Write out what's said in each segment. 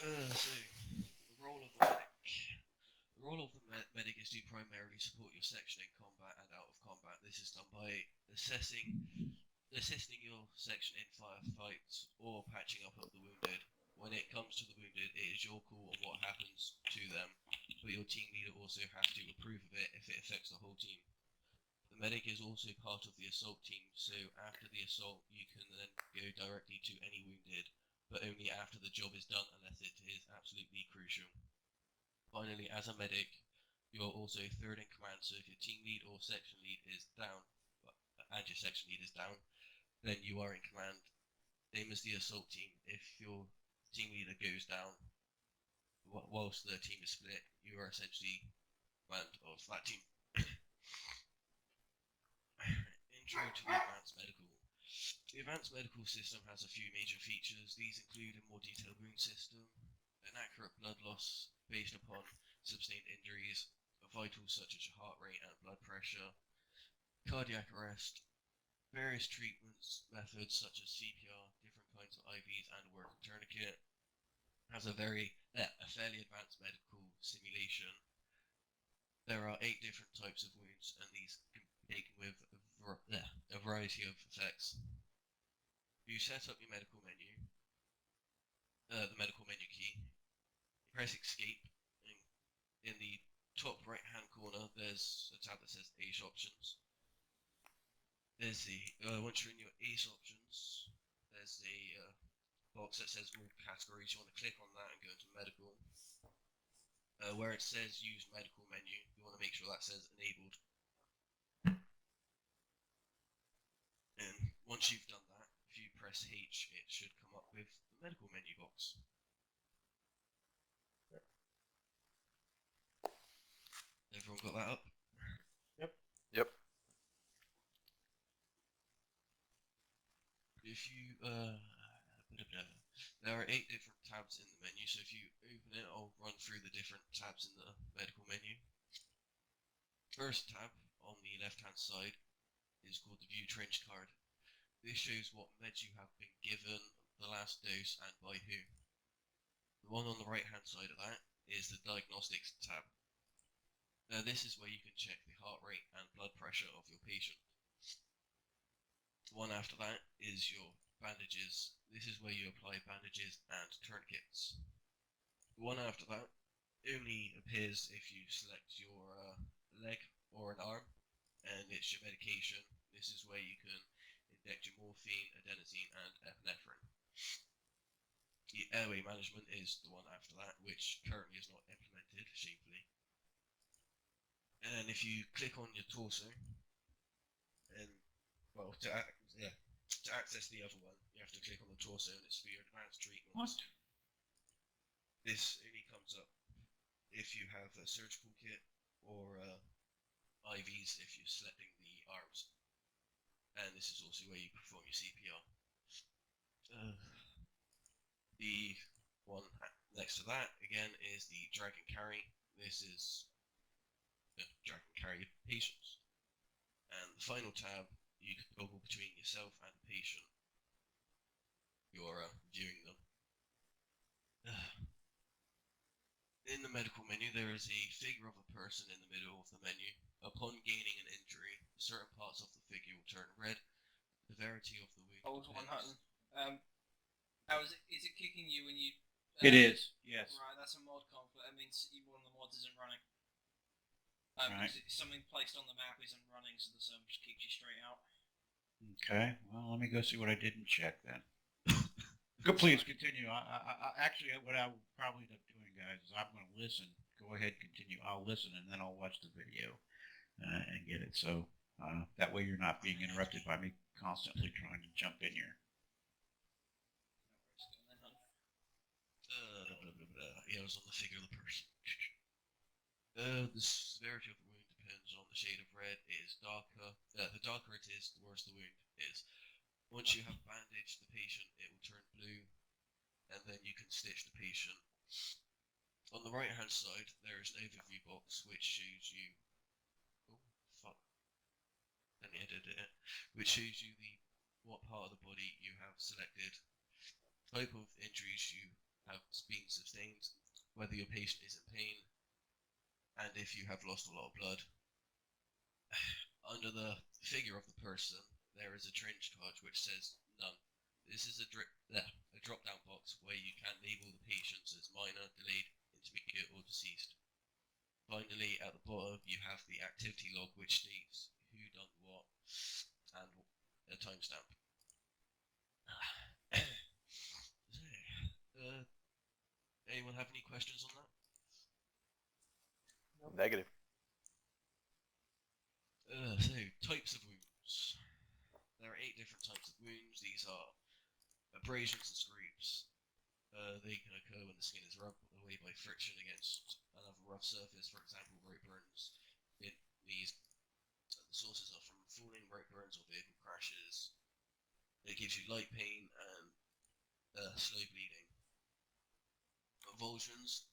So, the role of the medic. The role of the medic is to primarily support your section in combat and out of combat. This is done by assisting your section in firefights or patching up of the wounded. When it comes to the wounded, it is your call on what happens to them, but your team leader also has to approve of it if it affects the whole team. The medic is also part of the assault team, so after the assault you can then go directly to any wounded, but only after the job is done unless it is absolutely crucial. Finally, as a medic, you are also third in command, so if your team lead or section lead is down, and your section lead is down, then you are in command. Same as the assault team, if your team leader goes down whilst the team is split, you are essentially command of that team. Intro to the Advanced Medical. The Advanced Medical system has a few major features. These include a more detailed wound system, an accurate blood loss based upon sustained injuries, vitals such as your heart rate and blood pressure, cardiac arrest, various treatments methods such as CPR, different kinds of IVs, and a working tourniquet. Has a fairly advanced medical simulation. There are 8 different types of wounds, and these can be taken with a variety of effects. You set up your medical menu, the medical menu key. You press escape, and in the top right hand corner there's a tab that says ACE options. There's the once you're in your ACE options, there's a box that says all categories. You want to click on that and go into medical. Where it says use medical menu, you want to make sure that says enabled. And once you've done that, if you press H, it should come up with the medical menu box. Everyone got that up? Yep. If you there are 8 different tabs in the menu, so if you open it, I'll run through the different tabs in the medical menu. First tab on the left hand side is called the View Trench Card. This shows what meds you have been given, the last dose, and by who. The one on the right hand side of that is the Diagnostics tab. This is where you can check the heart rate and blood pressure of your patient. The one after that is your bandages. This is where you apply bandages and tourniquets. The one after that only appears if you select your leg or an arm, and it's your medication. This is where you can inject your morphine, adenosine, and epinephrine. The airway management is the one after that, which currently is not implemented, shamefully. And if you click on your torso, and well, to access the other one, you have to click on the torso, and it's for your advanced treatment. What? This only comes up if you have a surgical kit or IVs if you're selecting the arms. And this is also where you perform your CPR. The one next to that, again, is the drag and carry. This is drag and carry patients. And the final tab, you can toggle between yourself and the patient. You're viewing them. In the medical menu, there is a figure of a person in the middle of the menu. Upon gaining an injury, certain parts of the figure will turn red. The severity of the wound. Hold on, Hutton. Is it kicking you when you? It is, yes. Right, that's a mod conflict. That means one of the mods isn't running. Right. Something placed on the map isn't running, so the server just kicks you straight out. Okay, well, let me go see what I didn't check then. Please continue. I actually, what I will probably end up doing, guys, is I'm going to listen. Go ahead, continue. I'll listen, and then I'll watch the video and get it. So that way you're not being interrupted by me constantly trying to jump in here. Yeah, it was on the figure of the person. The severity of the wound depends on the shade of red. It is darker. The darker it is, the worse the wound is. Once you have bandaged the patient, it will turn blue, and then you can stitch the patient. On the right hand side, there is an overview box which shows you. Oh, fuck. Let me edit it. Which shows you what part of the body you have selected, type of injuries you have been sustained, whether your patient is in pain, and if you have lost a lot of blood. Under the figure of the person, there is a trench card which says none. This is a drop-down box where you can label the patients as minor, delayed, intermediate, or deceased. Finally, at the bottom, you have the activity log which states who done what and a timestamp. Anyone have any questions on that? Negative. So, types of wounds. There are 8 different types of wounds. These are abrasions and scrapes. They can occur when the skin is rubbed away by friction against another rough surface, for example, rope burns. The sources are from falling, rope burns, or vehicle crashes. It gives you light pain and slow bleeding. Avulsions,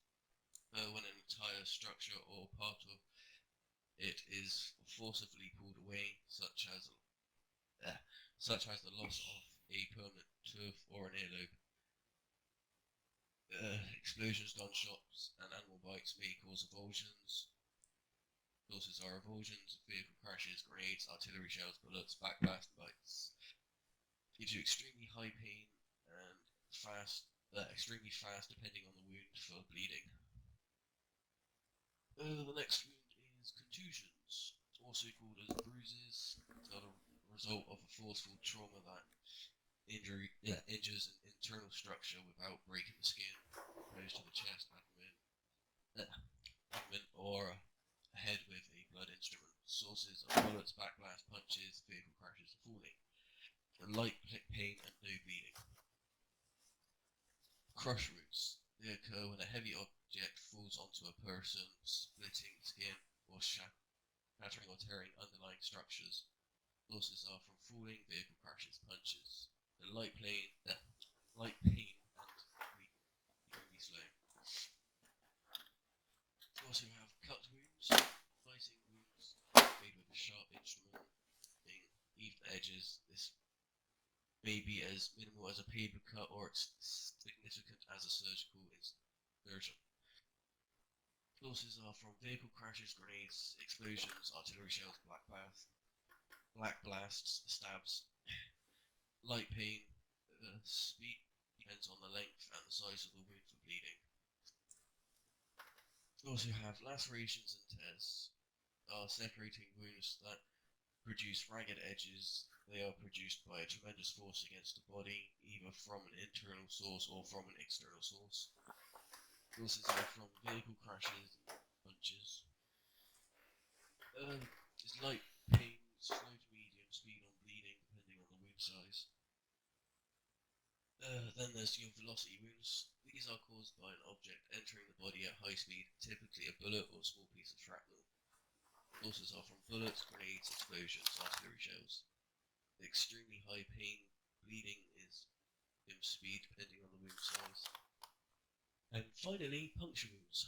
when an entire structure or part of it is forcibly pulled away, such as the loss of a permanent tooth or an earlobe. Explosions, gunshots, and animal bites may cause avulsions. Sources are avulsions, vehicle crashes, grenades, artillery shells, bullets, backblast, bites. Gives you extremely high pain and extremely fast, depending on the wound, for bleeding. The next wound is contusions, also called as bruises. These are the result of a forceful trauma that injures an internal structure without breaking the skin, opposed to the chest, abdomen, or a head with a blood instrument. Sources are bullets, backblast, punches, vehicle crashes, and falling. Light pain and no bleeding. Crush wounds. They occur when a heavy object falls onto a person, splitting skin or shattering or tearing underlying structures. Sources are from falling, vehicle crashes, punches. The light pain and bleeding very slow. We also have cut wounds, slicing wounds made with a sharp instrument, even edges. This may be as minimal as a paper cut or significant as a surgical insertion. Sources are from vehicle crashes, grenades, explosions, artillery shells, black blasts, stabs. Light pain, speed depends on the length and the size of the wound for bleeding. We also have lacerations and tears. Separating wounds that produce ragged edges. They are produced by a tremendous force against the body, either from an internal source or from an external source. Sources are from vehicle crashes and punches. It's light pain, slow to medium speed on bleeding, depending on the wound size. Then there's your velocity wounds. These are caused by an object entering the body at high speed, typically a bullet or a small piece of shrapnel. Sources are from bullets, grenades, explosions, artillery shells. The extremely high pain, bleeding is in speed depending on the wound size. And finally, puncture wounds.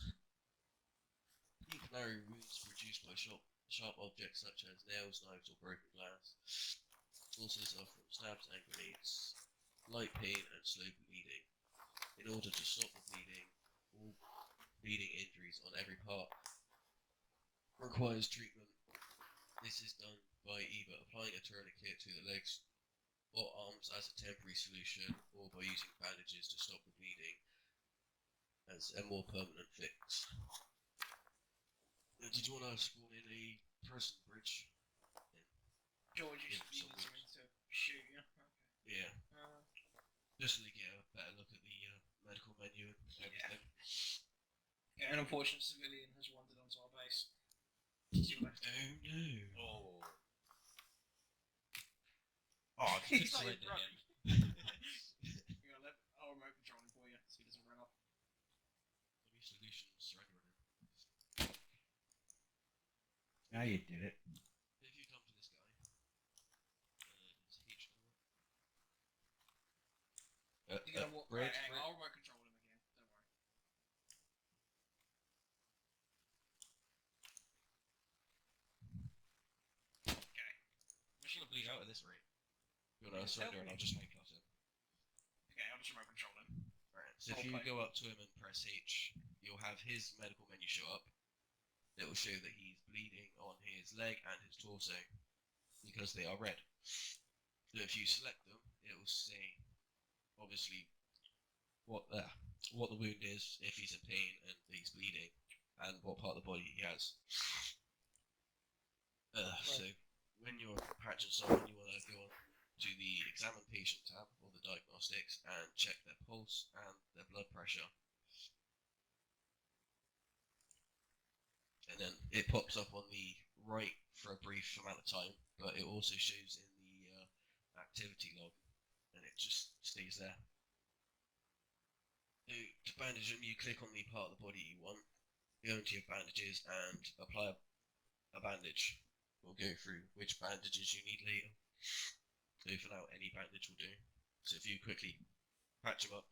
Deep narrow wounds produced by sharp objects such as nails, knives, or broken glass. Sources are from stabs and grenades. Light pain and slow bleeding. In order to stop the bleeding, all bleeding injuries on every part requires treatment. This is done by either applying a tourniquet to the legs or arms as a temporary solution, or by using bandages to stop the bleeding as a more permanent fix. Did you want to spawn in a person bridge? George, you should be something to shoot you. Okay. Yeah. Just so they get a better look at the medical menu and everything. Yeah, an unfortunate civilian has wandered onto our base. Oh no. Oh. Oh, He's it's not slid even to running. him. You're gonna I'll remote control him for you so he doesn't run off. Any solutions surrendering him. Now you did it. If you come to this guy, is H You're gonna walk right, hang on, I'll remote control him again, don't worry. Okay. I'm just gonna bleed out at this rate. You wanna surrender and I'll just make us in. Okay, I'll just remote control him. Alright, so So if you Okay. go up to him and press H, you'll have his medical menu show up. It will show that he's bleeding on his leg and his torso because they are red. So if you select them, it will say, obviously, what the wound is, if he's in pain and he's bleeding, and what part of the body he has. So when you're patching someone, you want to go on to the Examine Patient tab or the Diagnostics and check their pulse and their blood pressure. And then it pops up on the right for a brief amount of time, but it also shows in the activity log, and it just stays there. So to bandage them, you click on the part of the body you want, go into your bandages and apply a bandage. We'll go through which bandages you need later. So for now, any bandage will do. So if you quickly patch them up.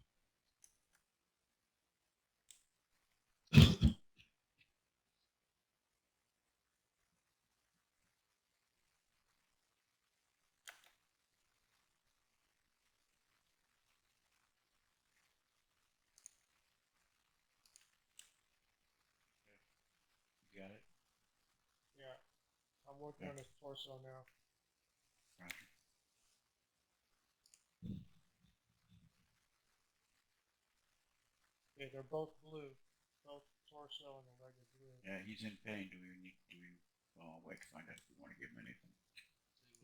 You got it? Yeah. I'm working on his torso now. Roger. Yeah, they're both blue. Both torso and the leg are blue. Yeah, he's in pain. Do we? Well, I'll wait to find out if we want to give him anything.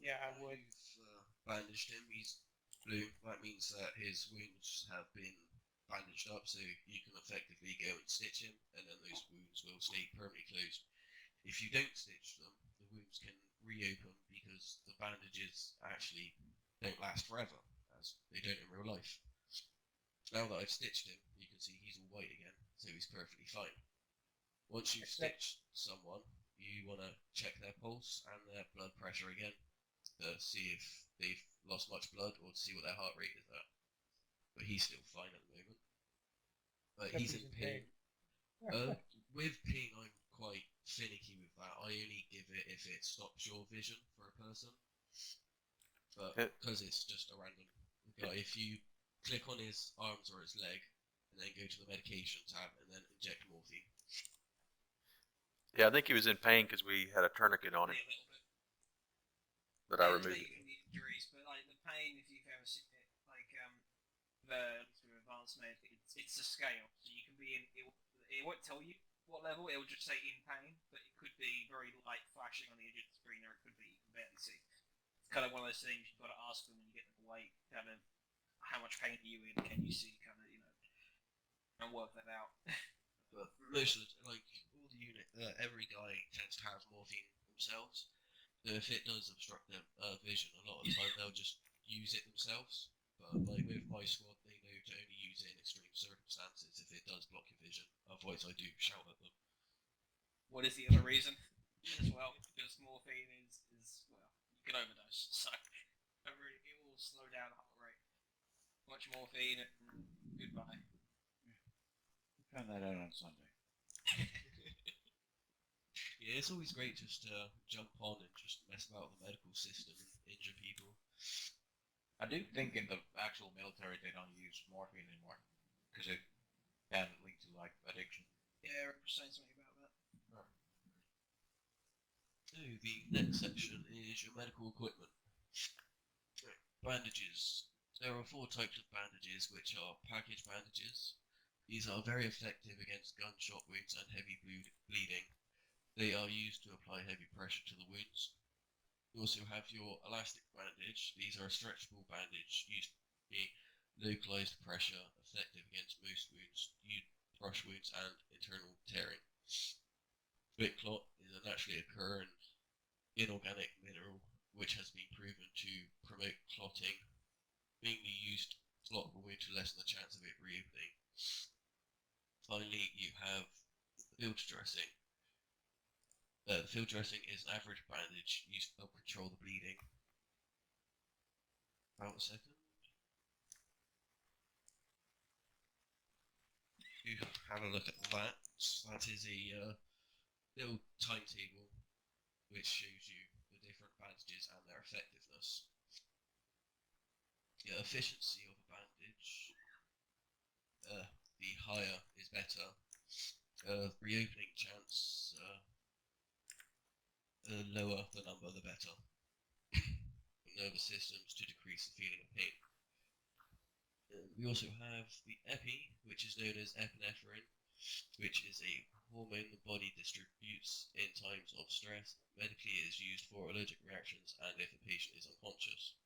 Yeah, I would. You've bandaged him. He's blue. That means that his wounds have been bandaged up, so you can effectively go and stitch him, and then those wounds will stay permanently closed. If you don't stitch them, the wounds can reopen because the bandages actually don't last forever, as they don't in real life. Now that I've stitched him, you can see he's all white again, so he's perfectly fine. Once you've stitched someone, you want to check their pulse and their blood pressure again to see if they've lost much blood or to see what their heart rate is at. But he's still fine at the moment. He's in pain. With pain, I'm quite finicky with that. I only give it if it stops your vision for a person. But because it's just a random guy, if you click on his arms or his leg and then go to the medication tab and then inject morphine. Yeah, I think he was in pain because we had a tourniquet on him A little bit. that I removed. The injuries, but like the pain, if you've ever seen it, like through advanced med, it's a scale, so you can be in. It won't tell you what level. It will just say in pain, but it could be very light flashing on the edge of the screen, or it could be you can barely see. It's kind of one of those things you've got to ask them when you get them awake, kind of how much pain are you in? Can you see? Kind of and work that out. But most of the, like all the unit, every guy tends to have morphine themselves. So if it does obstruct their vision, a lot of the time they'll just use it themselves. But like with my squad, they know to only use it in extreme circumstances if it does block your vision. Otherwise, I do shout at them. What is the other reason? As well, because morphine is well, you can overdose, so it will slow down the heart rate. Much morphine and goodbye. Found that out on Sunday. Yeah, it's always great just to jump on and just mess about with the medical system and injure people. I do think in the actual military they don't use morphine anymore because it can lead to like addiction. Yeah, Eric was saying something about that. So the next section is your medical equipment. Bandages. There are 4 types of bandages, which are package bandages. These are very effective against gunshot wounds and heavy bleeding. They are used to apply heavy pressure to the wounds. You also have your elastic bandage. These are a stretchable bandage used to be localized pressure, effective against most wounds, brush wounds, and internal tearing. Split clot is a naturally occurring inorganic mineral which has been proven to promote clotting, mainly used to clot the wound to lessen the chance of it reopening. Finally, you have field dressing. The field dressing is an average bandage used to help control the bleeding. About a second. You have a look at that. That is a little timetable which shows you the different bandages and their effectiveness. The efficiency of a bandage. higher is better. Reopening chance, the lower the number, the better. Nervous systems to decrease the feeling of pain. We also have the epi, which is known as epinephrine, which is a hormone the body distributes in times of stress. Medically, it is used for allergic reactions and if a patient is unconscious.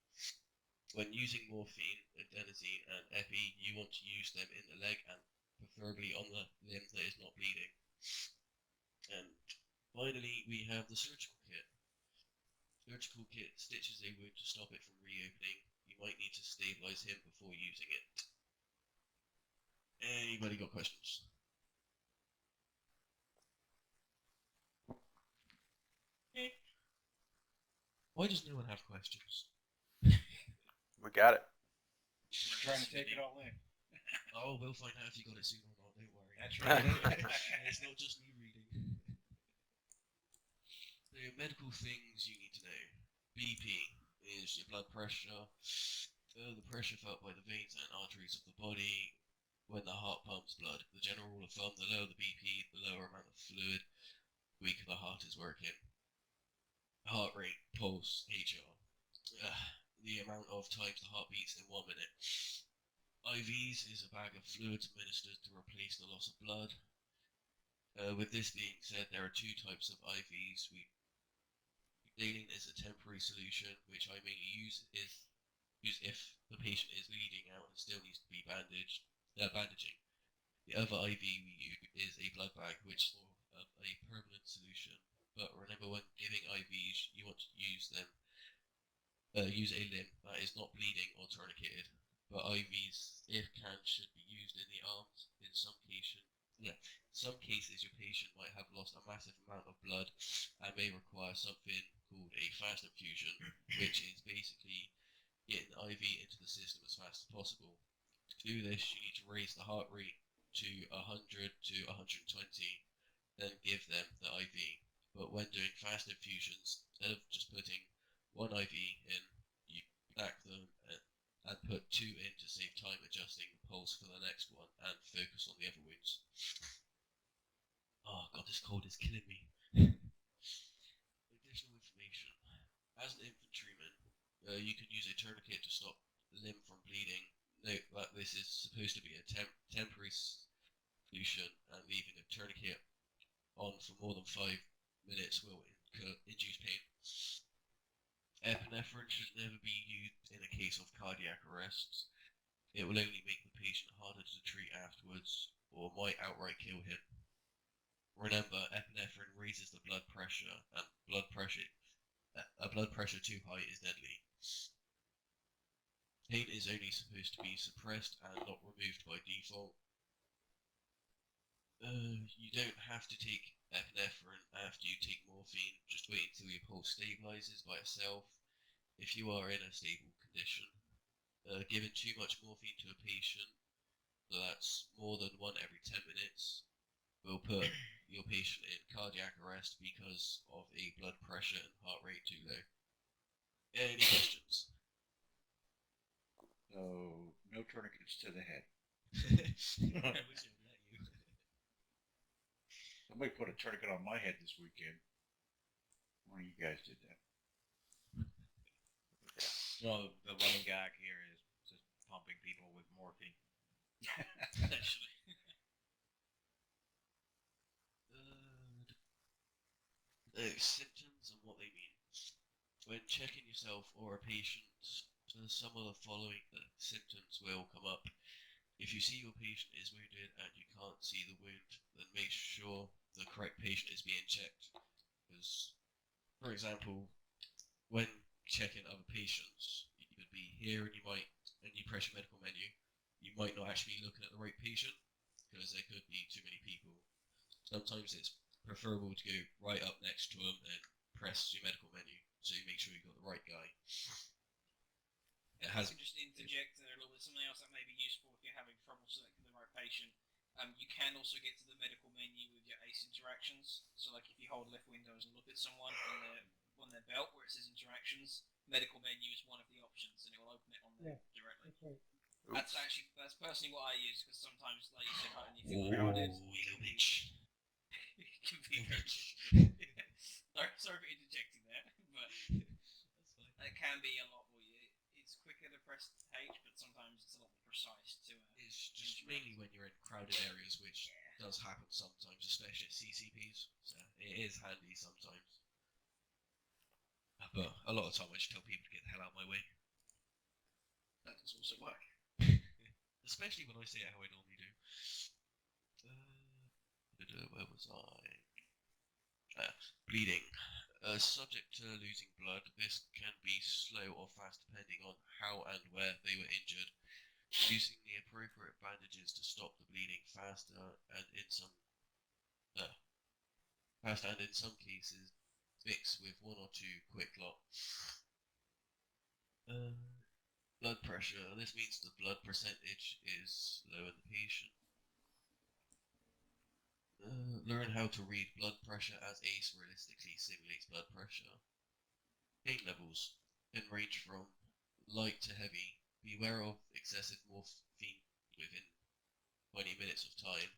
When using morphine, adenosine, and epi, you want to use them in the leg and preferably on the limb that is not bleeding. And finally, we have the surgical kit. Surgical kit stitches a wound to stop it from reopening. You might need to stabilize him before using it. Anybody got questions? Why does no one have questions? We got it. We're trying to take it all in. Oh, we'll find out if you got it soon or not, don't worry. That's right. It's not just me reading. The medical things you need to know. BP is your blood pressure, the pressure felt by the veins and arteries of the body when the heart pumps blood. The general rule of thumb, the lower the BP, the lower amount of fluid, the weaker the heart is working. Heart rate, pulse, HR. The amount of times the heart beats in 1 minute. IVs is a bag of fluids administered to replace the loss of blood. With this being said, there are two types of IVs. Saline is a temporary solution, which I mainly use if the patient is bleeding out and still needs to be bandaging. The other IV we use is a blood bag, which is a permanent solution. But remember, when giving IVs, you want to use a limb that is not bleeding or tourniqueted. But IVs, if can, should be used in the arms. In some cases, your patient might have lost a massive amount of blood and may require something called a fast infusion, which is basically getting the IV into the system as fast as possible. To do this, you need to raise the heart rate to 100 to 120, then give them the IV. But when doing fast infusions, instead of just putting one IV in, you stack them and put two in to save time adjusting the pulse for the next one and focus on the other wounds. Oh god, this cold is killing me. Additional information. As an infantryman, you can use a tourniquet to stop the limb from bleeding. Note that this is supposed to be a temporary solution, and leaving a tourniquet on for more than 5 minutes will induce pain. Epinephrine should never be used in a case of cardiac arrest. It will only make the patient harder to treat afterwards, or might outright kill him. Remember, epinephrine raises the blood pressure, and a blood pressure too high is deadly. Pain is only supposed to be suppressed and not removed by default. You don't have to take epinephrine after you take morphine. Just wait until your pulse stabilizes by itself. If you are in a stable condition, giving too much morphine to a patient, so that's more than one every 10 minutes, will put your patient in cardiac arrest because of a blood pressure and heart rate too low. Any questions? So, no tourniquets to the head. I wish I'd let you. Somebody put a tourniquet on my head this weekend. One of you guys did that. No, the running gag here is just pumping people with morphine. Actually. Symptoms and what they mean. When checking yourself or a patient, some of the following symptoms will come up. If you see your patient is wounded and you can't see the wound, then make sure the correct patient is being checked. Because, for example, when checking other patients, you could be here and you press your medical menu, you might not actually be looking at the right patient because there could be too many people. Sometimes it's preferable to go right up next to them and press your medical menu so you make sure you've got the right guy. It has. I can just interject there a little bit. Something else that may be useful if you're having trouble selecting the right patient. You can also get to the medical menu with your ACE interactions. So, like if you hold left windows and look at someone on their belt where it says interactions, medical menu is one of the options, and it will open it on there directly. That's right. That's personally what I use, because sometimes, like you said, when you feel crowded, Oh, you little bitch. it can be very. sorry for interjecting there, but That's fine. it can be a lot more. It's quicker to press H, but sometimes it's a lot more precise to. It's just mainly when you're in crowded areas, which does happen sometimes, especially at CCPs. So it is handy sometimes. But a lot of the time, I just tell people to get the hell out of my way. That does also work. Especially when I say it how I normally do. Where was I? Bleeding. Subject to losing blood, this can be slow or fast depending on how and where they were injured. Using the appropriate bandages to stop the bleeding faster and in some cases mix with 1 or 2 quick lot. Blood pressure. This means the blood percentage is low in the patient. Learn how to read blood pressure as ACE realistically simulates blood pressure. Pain levels can range from light to heavy. Beware of excessive morphine within 20 minutes of time.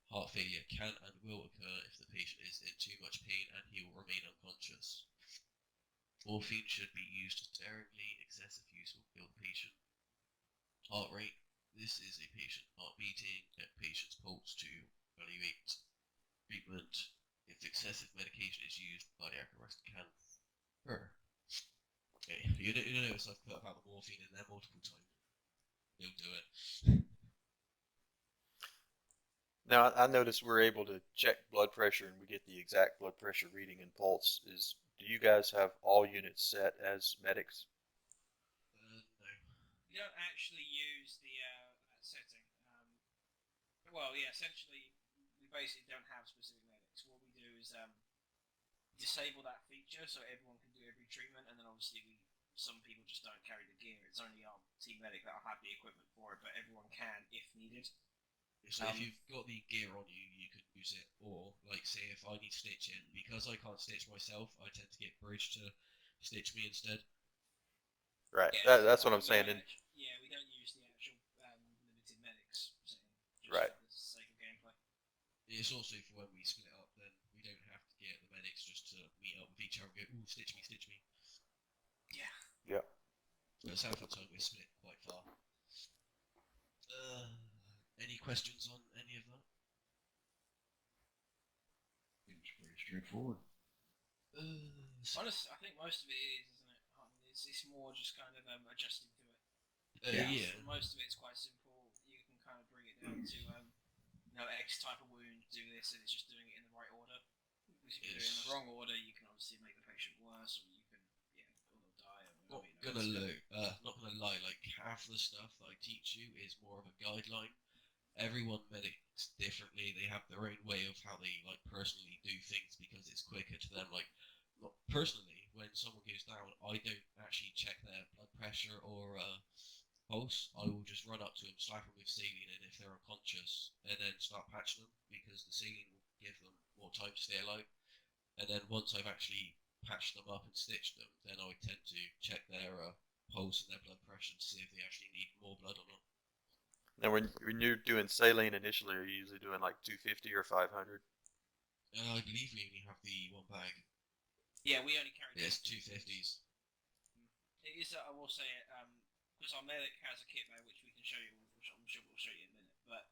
Heart failure can and will occur if the patient is in too much pain and he will remain unconscious. Morphine should be used sparingly. Excessive use will kill the patient. Heart rate. This is a patient heart beating and patient's pulse to evaluate treatment. If excessive medication is used, cardiac arrest can occur. Okay, you notice I've put about the morphine in there multiple times. They'll do it. Now, I noticed we're able to check blood pressure and we get the exact blood pressure reading and pulse. Do you guys have all units set as medics? No. You don't actually use that setting. Essentially, we basically don't have specific medics. What we do is disable that feature so everyone can do every treatment, and then obviously some people just don't carry the gear. It's only our team medic that'll have the equipment for it, but everyone can if needed. So if you've got the gear on you, you can use it. Or, like, say if I need stitching, because I can't stitch myself, I tend to get Bridge to stitch me instead. Right. Yeah, That's what I'm saying. We don't use the actual limited medics setting. Just Right. for the sake of gameplay. It's also for when we split up, then we don't have to get the medics just to meet up with each other and go, ooh, stitch me, stitch me. Yeah. Yeah. So sometimes we're split quite far. Any questions on any of that? Seems pretty straightforward. Honestly, I think most of it is, isn't it? It's more just kind of adjusting to it. Yeah. Most of it's quite simple. You can kind of bring it down to X type of wound, do this, and it's just doing it in the right order. Because if you do it in the wrong order, you can obviously make the patient worse, or you can, or they'll die. Or Not gonna lie, like half the stuff that I teach you is more of a guideline. Everyone medics differently. They have their own way of how they like personally do things because it's quicker to them. Like, not personally, when someone goes down, I don't actually check their blood pressure or pulse. I will just run up to them, slap them with saline, and if they're unconscious, and then start patching them because the saline will give them more time to stay alive. And then once I've actually patched them up and stitched them, then I tend to check their pulse and their blood pressure to see if they actually need more blood or not. Now, when you're doing saline initially, are you usually doing like 250 or 500? I believe we only have the one bag. Yeah, we only carry. Yes, 250s. It is. I will say it. Because our medic has a kit bag which we can show you, which I'm sure we'll show you in a minute. But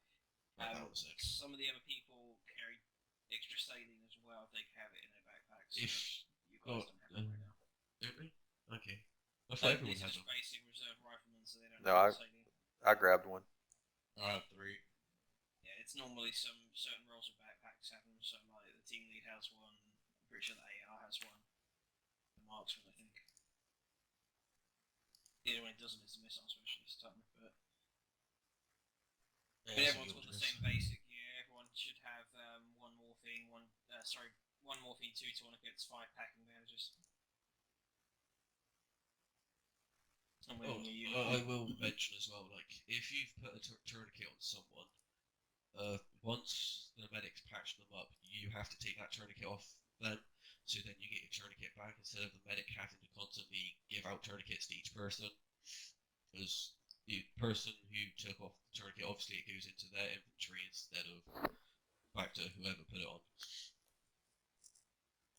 some of the other people carry extra saline as well if they have it in their backpacks. If you guys don't have it right now. Don't we? Okay. I thought everyone These are has just them. basic reserve riflemen, so they don't No, have saline. I grabbed one. I have 3. Yeah, it's normally some certain roles of backpacks have them. So like the team lead has one. I'm pretty sure the AR has one. The marksman, I think. The only one who doesn't is the missile specialist, but everyone's got the same basic gear. Everyone should have one morphine, one morphine, 2 tourniquets, 5 packing bandages. I will mention as well, like, if you've put a tourniquet on someone, once the medics patch them up, you have to take that tourniquet off them, so then you get your tourniquet back instead of the medic having to constantly give out tourniquets to each person. Because the person who took off the tourniquet, obviously it goes into their inventory instead of back to whoever put it on.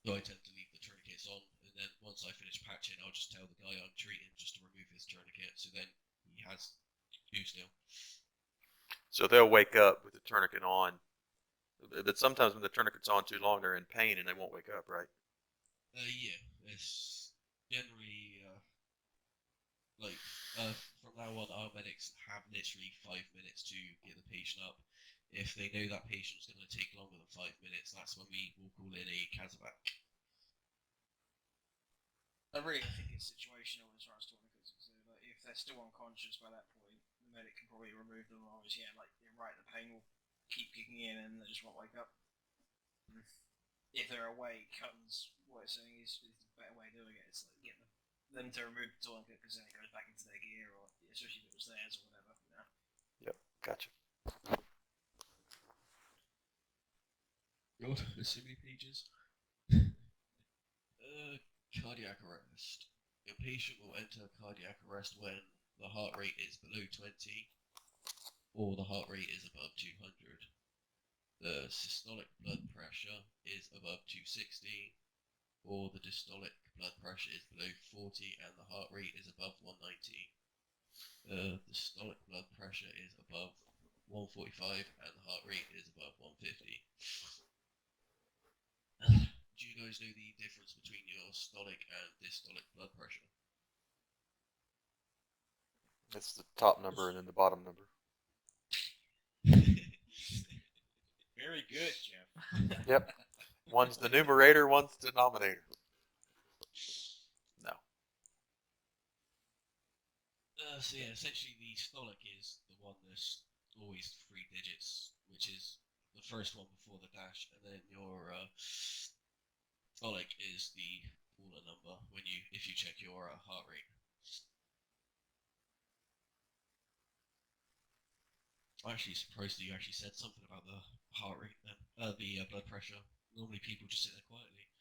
So I tend to leave the tourniquets on, and then once I finish patching, I'll just tell the guy I'm treating just to remove his tourniquet, so then he has two still. So they'll wake up with the tourniquet on, but sometimes when the tourniquet's on too long, they're in pain and they won't wake up, right? Yeah, it's generally from now on, our medics have literally 5 minutes to get the patient up. If they know that patient's going to take longer than 5 minutes, that's when we will call in a casevac. I really think it's situational as far as tourniquets are concerned. Like, if they're still unconscious by that point, the medic can probably remove them. Otherwise, yeah, like you're right, the pain will keep kicking in and they just won't wake up. If they're awake, what it's saying is the better way of doing it. It's like getting them to remove the tourniquet because then it goes back into their gear, or especially if it was theirs or whatever. You know? Yep, gotcha. God, there's so many pages. Cardiac arrest. Your patient will enter cardiac arrest when the heart rate is below 20 or the heart rate is above 200. The systolic blood pressure is above 260 or the dystolic blood pressure is below 40 and the heart rate is above 190. The systolic blood pressure is above 145 and the heart rate is above 150. Do you guys know the difference between your systolic and dystolic blood pressure? It's the top number and then the bottom number. Very good, Jeff. Yep. One's the numerator, one's the denominator. No. So yeah, essentially the systolic is the one that's always 3 digits, which is the first one before the dash, and then your systolic is the smaller number if you check your heart rate. I'm actually surprised that you actually said something about the heart rate then. The blood pressure. Normally people just sit there quietly.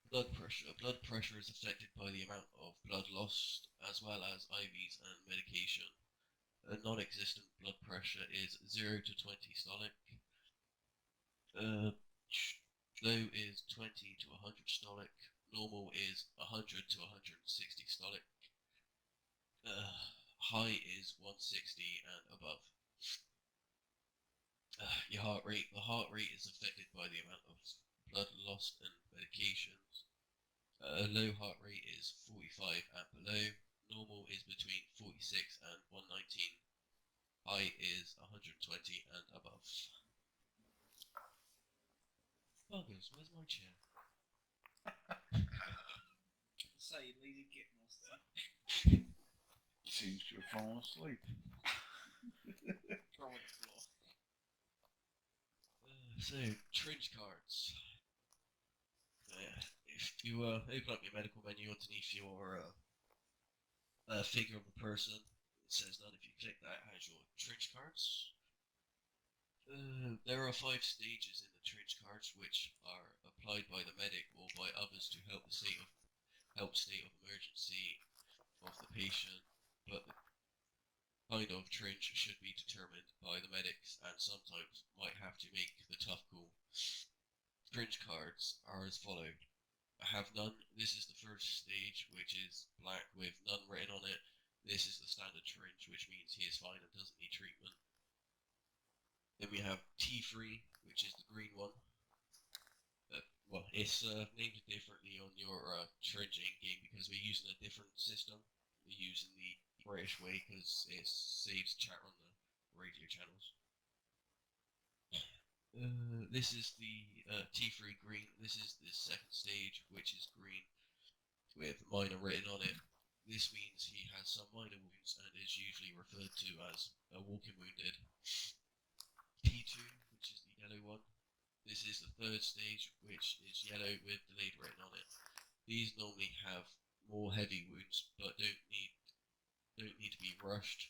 Blood pressure. Blood pressure is affected by the amount of blood lost, as well as IVs and medication. A non-existent blood pressure is 0 to 20 systolic. Low is 20 to 100 systolic. Normal is 100 to 160 systolic. High is 160 and above. Your heart rate. The heart rate is affected by the amount of blood lost and medications. Low heart rate is 45 and below. Normal is between 46 and 119. High is 120 and above. Buggers, where's my chair? So you lazy git monster. Seems to have fallen asleep. Throw on the floor. So, trench cards. If you open up your medical menu underneath your figure of the person, it says none. If you click that, it has your trench cards. There are 5 stages in the trench cards, which are applied by the medic or by others to help the state of emergency of the patient, but the kind of trench should be determined by the medics and sometimes might have to make the tough call. Trench cards are as followed. I have none. This is the first stage, which is black with none written on it. This is the standard trench, which means he is fine and doesn't need treatment. Then we have T3, which is the green one. Well, it's named differently on your trenching game because we're using a different system. We're using the British way because it saves chat on the radio channels. This is the T3 green. This is the second stage, which is green with minor written on it. This means he has some minor wounds and is usually referred to as a walking wounded. T2, which is the yellow one. This is the third stage, which is yellow with delayed written on it. These normally have more heavy wounds, but don't need to be rushed.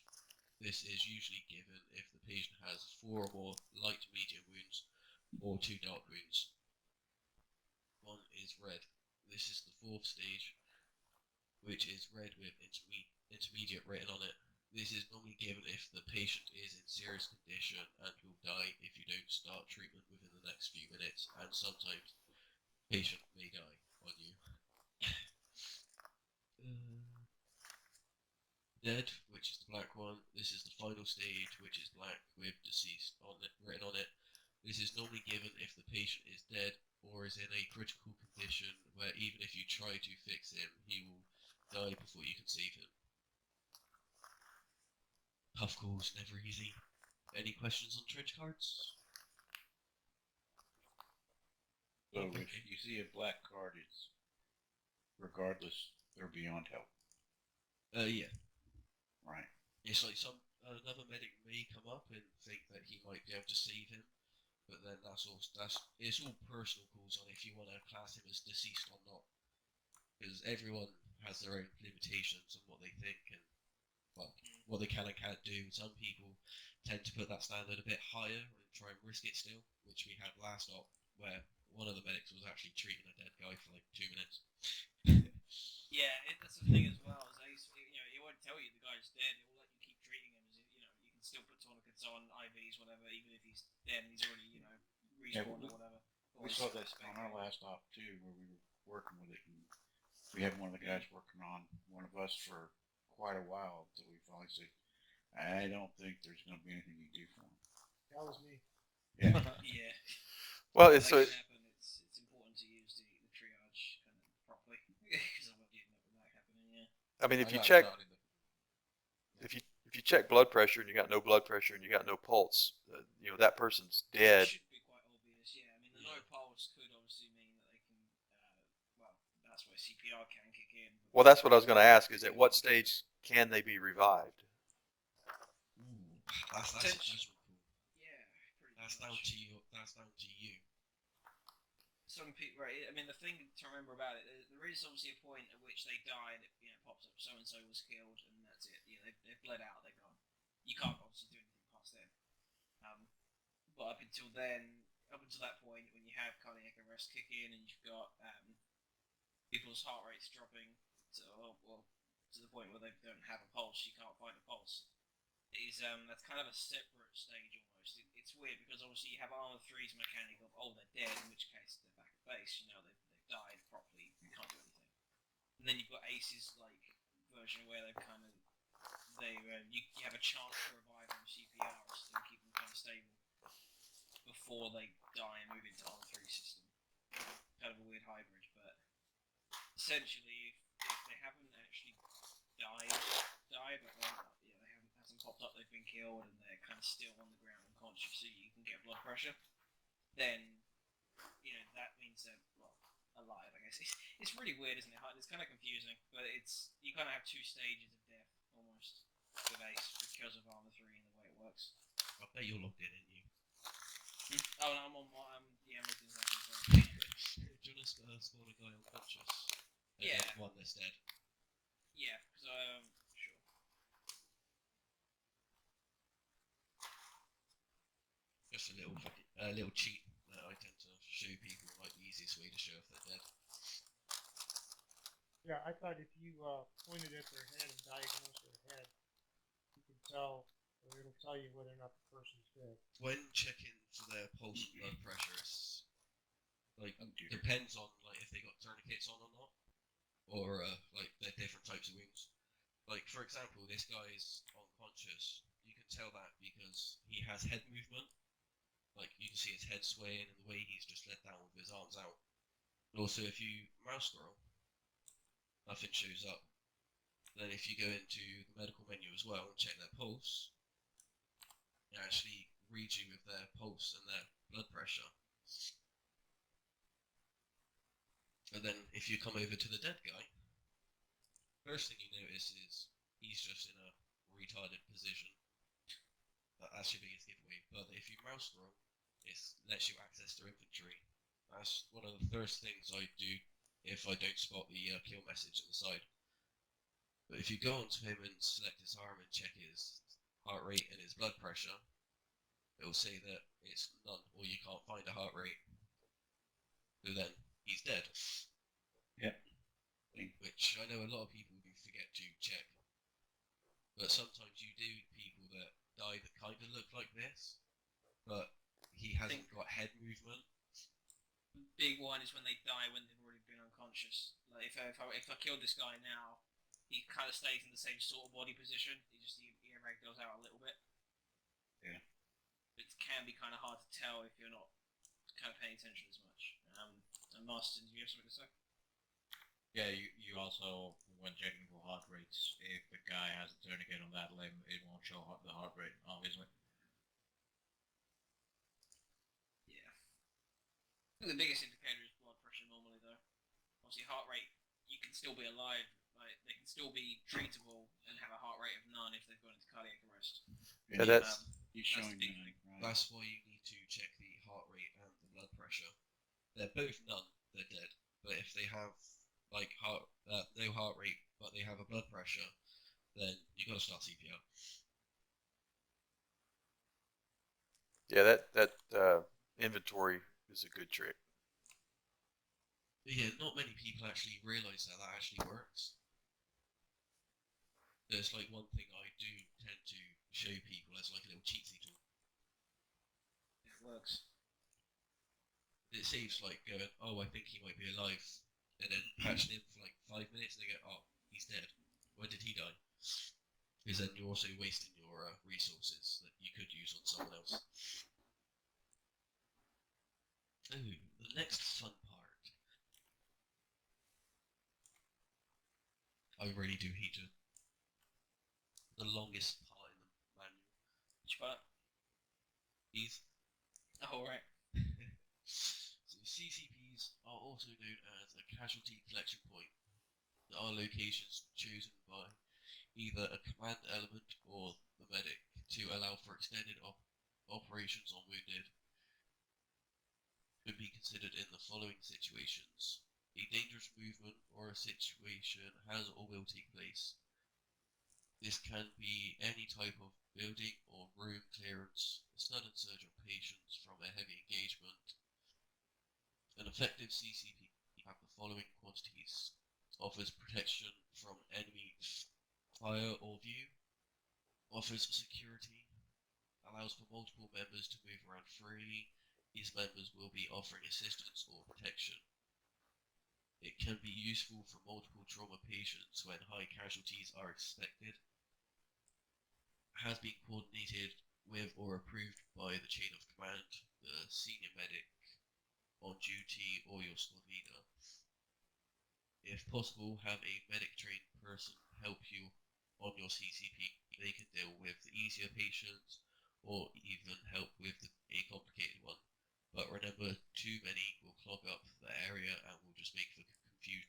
This is usually given if the patient has 4 or more light medium wounds or 2 dark wounds. One is red. this is the fourth stage, which is red with intermediate written on it. This is normally given if the patient is in serious condition and will die if you don't start treatment within the next few minutes, and sometimes the patient may die on you. Dead, which is the black one. This is the final stage, which is black with deceased on it, written on it. This is normally given if the patient is dead or is in a critical condition where even if you try to fix him, he will die before you can save him. Puff calls, never easy. Any questions on trench cards? So Okay. if you see a black card, it's regardless, they're beyond help. Yeah. Right. It's like another medic may come up and think that he might be able to save him, but then it's all personal calls on if you want to class him as deceased or not, because everyone has their own limitations on what they think and what they can and can't do. Some people tend to put that standard a bit higher and try and risk it still, which we had last op, where one of the medics was actually treating a dead guy for like 2 minutes. Yeah, that's the thing as well. Is it won't tell you the guy's dead. It will let you keep treating him as you can still put tourniquets on, IVs, whatever, even if he's dead and he's already respawned or whatever. We saw this on our last op too, where we were working with it, and we had one of the guys working on one of us for quite a while until we finally said, "I don't think there's going to be anything you do for him." That was me. Yeah. Yeah. Well, That it's can so happen. It's important to use the triage kind of properly because I won't end up with that happening. Yeah. I mean, if I you got check caught in the- if you check blood pressure and you got no blood pressure and you got no pulse, that person's dead. It should be quite obvious. Yeah. I mean, the no pulse could obviously mean that they can. Well, that's where CPR can kick in. Well, that's what I was going to ask. Is at what stage can they be revived? Ooh, that's a judgment call. Yeah. Pretty That's much. down to you. That's down to you. Some people, right? I mean, the thing to remember about it, there is obviously a point at which they die, and it pops up. So and so was killed, and that's it. They've bled out. They're gone. You can't obviously do anything past then. But up until that point, when you have cardiac arrest kick in, and you've got people's heart rates dropping to the point where they don't have a pulse, you can't find a pulse. That's kind of a separate stage almost. It's weird because obviously you have Armor 3's mechanic of they're dead, in which case they're back at base. They've died properly. You can't do anything. And then you've got Ace's version where you have a chance to revive them CPR and keep them kind of stable before they die and move into Armor 3 system. Kind of a weird hybrid, but essentially if they haven't actually died, but hasn't popped up, they've been killed, and they're kind of still on the ground unconscious, so you can get blood pressure, then that means they're alive. I guess it's really weird, isn't it? It's kind of confusing, but you kind of have 2 stages of death almost with Ace because of Armor 3 and the way it works. I bet you're logged in, aren't you? Oh, no, I'm logged in. Sorry. Do you want to spawn a guy unconscious? And Yeah. then one that's dead. Yeah, because sure. Just a little cheat that I tend to show people, like the easiest way to show if they're dead. Yeah, I thought if you pointed at their head and diagnosed their head, you can tell, or it'll tell you whether or not the person's dead. When checking for their pulse and blood pressure, it's depends on if they got tourniquets on or not, or they're different types of wounds. Like for example, this guy's unconscious. You can tell that because he has head movement. Like you can see his head swaying and the way he's just let down with his arms out. And also, if you mouse scroll, nothing shows up. Then if you go into the medical menu as well and check their pulse, it actually reads you with their pulse and their blood pressure. And then if you come over to the dead guy, first thing you notice is he's just in a retarded position. That's your biggest giveaway. But if you mouse scroll, it lets you access their inventory. That's one of the first things I do if I don't spot the kill message at the side. But if you go onto him and select his arm and check his heart rate and his blood pressure, it will say that it's none, or you can't find a heart rate. So then he's dead. Yep. Which I know a lot of people do forget to check. But sometimes you do people that die that kind of look like this, but he hasn't got head movement. Big one is when they die when they've already been unconscious. Like if I killed this guy now, he kind of stays in the same sort of body position. The ear rag goes out a little bit. Yeah. It can be kind of hard to tell if you're not kind of paying attention as much. And Marston, do you have something to say? Yeah, you also, when checking for heart rates, if the guy has a tourniquet on that limb, it won't show the heart rate, obviously. Yeah. I think the biggest indicator is blood pressure normally, though. Obviously, heart rate, you can still be alive. Like, they can still be treatable and have a heart rate of none if they've gone into cardiac arrest. Yeah, that's He's That's showing the big none, thing. right? That's why you need to check the heart rate and the blood pressure. They're both none, they're dead. But if they have like no heart rate, but they have a blood pressure, then you got to start CPR. yeah, that inventory is a good trick. But yeah, not many people actually realise that actually works. There's like one thing I do tend to show people as like a little cheatsy tool. It works. It saves like going, oh, I think he might be alive, and then patching him for like 5 minutes, and they go, oh, he's dead. When did he die? Because then you're also wasting your resources that you could use on someone else. Oh, the next fun part. I really do hate it. The longest part in the manual. Which part? These. Oh, right. So CCPs are also known as a casualty collection point. There are locations chosen by either a command element or the medic to allow for extended operations on wounded. Could be considered in the following situations. A dangerous movement or a situation has or will take place. This can be any type of building or room clearance, a sudden surge of patients from a heavy engagement. An effective CCP have the following quantities. Offers protection from enemy fire or view. Offers security. Allows for multiple members to move around freely. These members will be offering assistance or protection. It can be useful for multiple trauma patients when high casualties are expected. Has been coordinated with or approved by the chain of command, the senior medic on duty or your squad leader. If possible, have a medic trained person help you on your CCP. They can deal with the easier patients or even help with a complicated one. But remember, too many will clog up the area and will just make for confusion.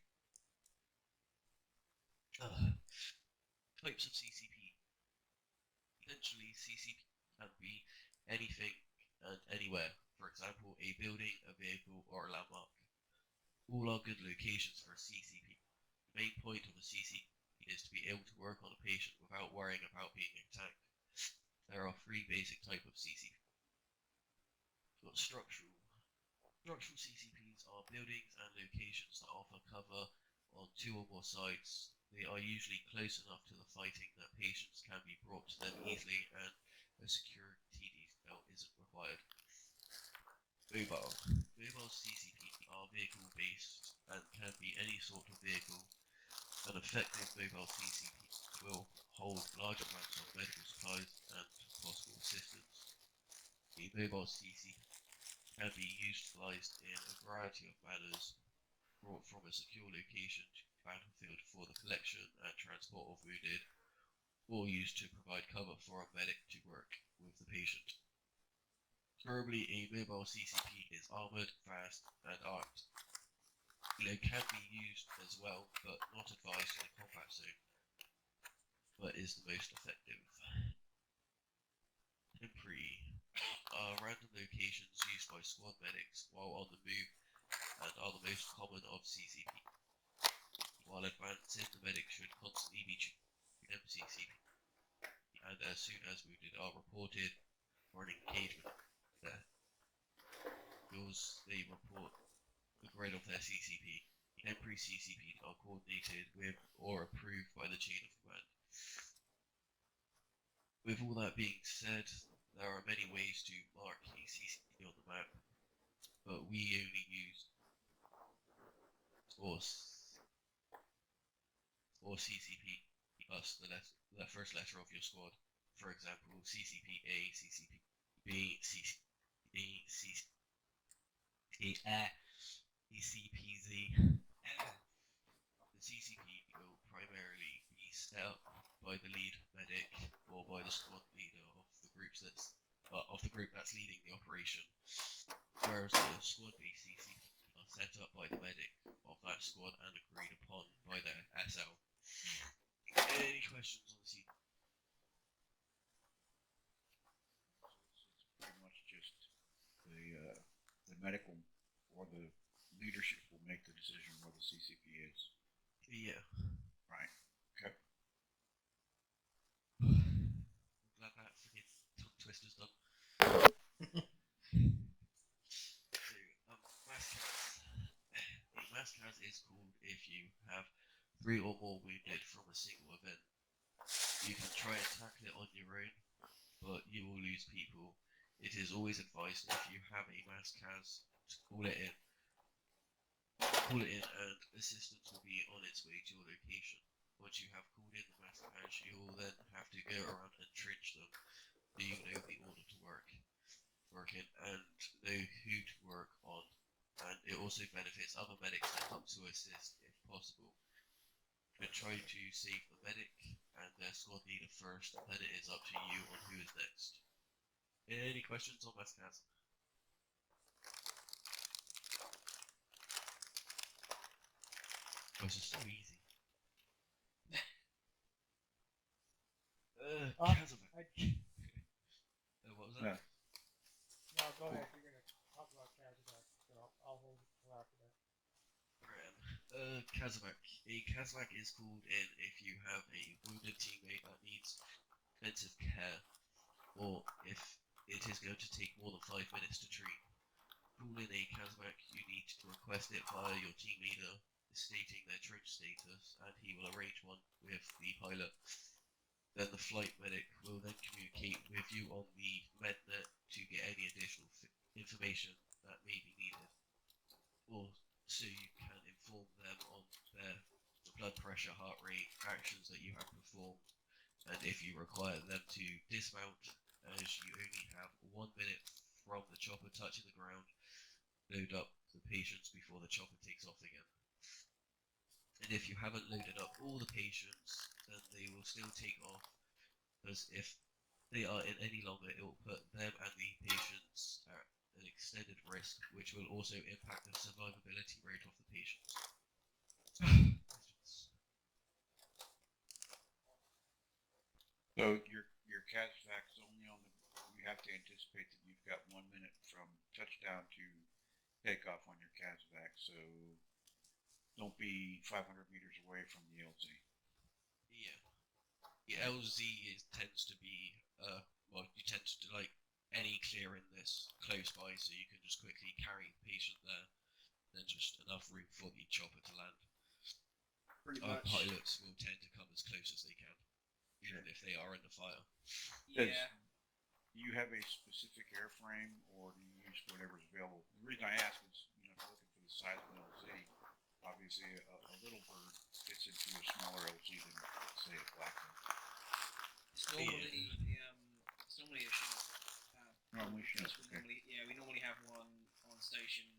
Types of CCP. Essentially, CCP can be anything and anywhere. For example, a building, a vehicle, or a landmark. All are good locations for a CCP. The main point of a CCP is to be able to work on a patient without worrying about being attacked. There are 3 basic types of CCP. We've got structural. Structural CCPs are buildings and locations that offer cover on 2 or more sides. They are usually close enough to the fighting that patients can be brought to them easily and a security detail isn't required. Mobile. Mobile CCPs are vehicle-based and can be any sort of vehicle. An effective mobile CCP will hold large amounts of medical supplies and possible assistance. A mobile CCP can be utilised in a variety of manners, brought from a secure location to the battlefield for the collection and transport of wounded, or used to provide cover for a medic to work with the patient. Preferably, a mobile CCP is armoured, fast, and armed. It can be used as well, but not advised in a combat zone, but is the most effective. Temporary are random locations used by squad medics while on the move and are the most common of CCP. While advancing, the medic should constantly be checking CCP, and as soon as wounded are reported for an engagement there, they report the grade of their CCP. temporary CCP are coordinated with or approved by the chain of command. With all that being said, there are many ways to mark a CCP on the map, but we only use or CCP plus the first letter of your squad. For example, CCP A, CCP B, CCP C, CCPZ. The CCP will primarily be set up by the lead medic or by the squad leader of the group that's leading the operation, whereas the squad-based CCP are set up by the medic of that squad and agreed upon by their SL. Any questions on the CCP? It's pretty much just the medical or the leadership will make the decision where the CCP is. Yeah. Right. Okay. I'm glad that freaking tongue twister's done. Mass cas is called if you have 3 or more wounded from a single event. You can try and tackle it on your own, but you will lose people. It is always advised if you have a mass cas to call it in, and assistance will be on its way to your location. Once you have called in the mass cas, you will then have to go around and trench them so you know the order to work in and know who to work on. And it also benefits other medics that come to assist if possible. But try to save the medic and their squad leader first, then it is up to you on who is next. Any questions on mass cas? This is so easy. Kazamak. What was that? No, go ahead. You're gonna talk about Kazakh, so I'll hold it till after that. Kazamak. A Kazamak is called in if you have a wounded teammate that needs intensive care, or if it is going to take more than 5 minutes to treat. Call in a Kazamak, you need to request it via your team leader, stating their trench status, and he will arrange one with the pilot. Then the flight medic will then communicate with you on the mednet to get any additional information that may be needed. Or so you can inform them on the blood pressure, heart rate, actions that you have performed, and if you require them to dismount, as you only have 1 minute from the chopper touching the ground, load up the patients before the chopper takes off again. And if you haven't loaded up all the patients, then they will still take off, because if they are in any longer, it will put them and the patients at an extended risk, which will also impact the survivability rate of the patients. So your Kazakh is only on the. You have to anticipate that you've got 1 minute from touchdown to takeoff on your Kazakh. So don't be 500 meters away from the LZ. Yeah. The LZ tends to be, you tend to like any clearing-ness close by, so you can just quickly carry the patient there, then just enough room for the chopper to land. Pretty much. Pilots will tend to come as close as they can, even if they are under fire. Yeah. Do you have a specific airframe, or do you use whatever's available? The reason I ask is, if you're looking for the size of an LZ, obviously a little bird fits into a smaller LZ than, say, a Blackbird. It's normally a Chinook. Normally Chinook, okay. We normally have one on station,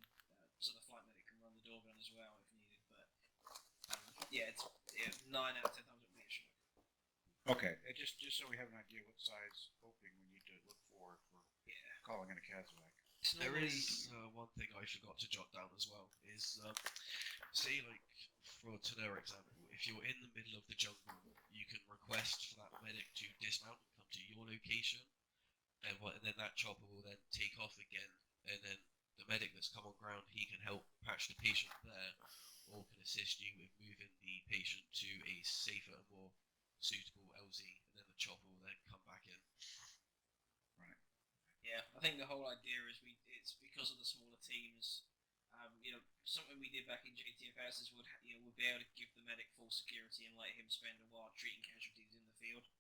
so the flight medic can run the doorbell as well if needed. But it's 9 out of 10 times it'll be a Chinook. Okay, just so we have an idea what size opening we need to look for calling in a Kazakh. There is one thing I forgot to jot down as well, is say like for another example, if you're in the middle of the jungle, you can request for that medic to dismount and come to your location, and then that chopper will then take off again, and then the medic that's come on ground, he can help patch the patient there, or can assist you with moving the patient to a safer, more suitable LZ, and then the chopper will then come back in. Right. Yeah, I think the whole idea is it's because of the smaller teams. Something we did back in JTFS is would be able to give the medic full security and let him spend a while treating casualties in the field.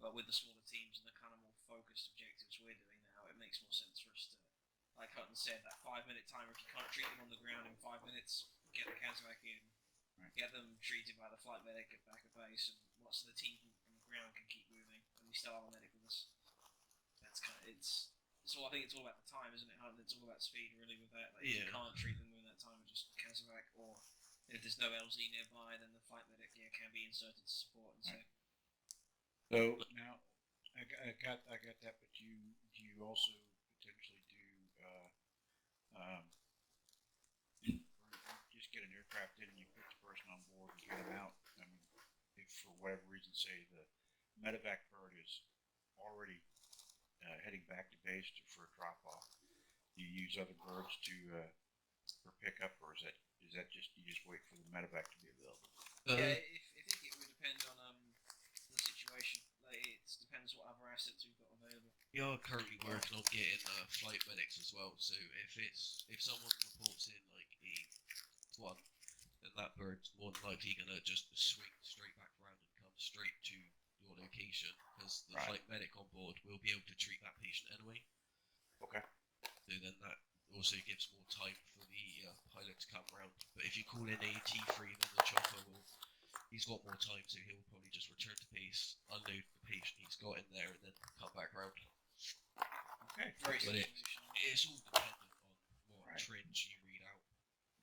But with the smaller teams and the kind of more focused objectives we're doing now, it makes more sense for us to, like Hutton said, that 5-minute timer. If you can't treat them on the ground in 5 minutes, get the Kazakh in, get them treated by the flight medic at back of base, and lots of the team on the ground can keep moving, and we still have a medic with us. That's kind of I think it's all about the time, isn't it, Hutton? It's all about speed, really, with that. Like, if you can't treat them within that time, just Kazakh, or if there's no LZ nearby, then the flight medic can be inserted to support and so. So now, I got that, but do you also potentially do just get an aircraft in and you put the person on board and get them out? I mean, if for whatever reason, say the medevac bird is already heading back to base for a drop off, do you use other birds for pickup, or is that just you just wait for the medevac to be available? I think it would depend on the situation. Like, it depends what other assets we've got available. We are currently working on getting flight medics as well. So if someone reports in like a one, then that bird's more than likely gonna just swing straight back around and come straight to your location, because the flight medic on board will be able to treat that patient anyway. Okay. So then that also gives more time for the pilot to come around. But if you call in a T3, then the chopper he's got more time, so he'll probably just return to base, unload the patient he's got in there, and then come back around. Okay. But it's all dependent on what trench you read out.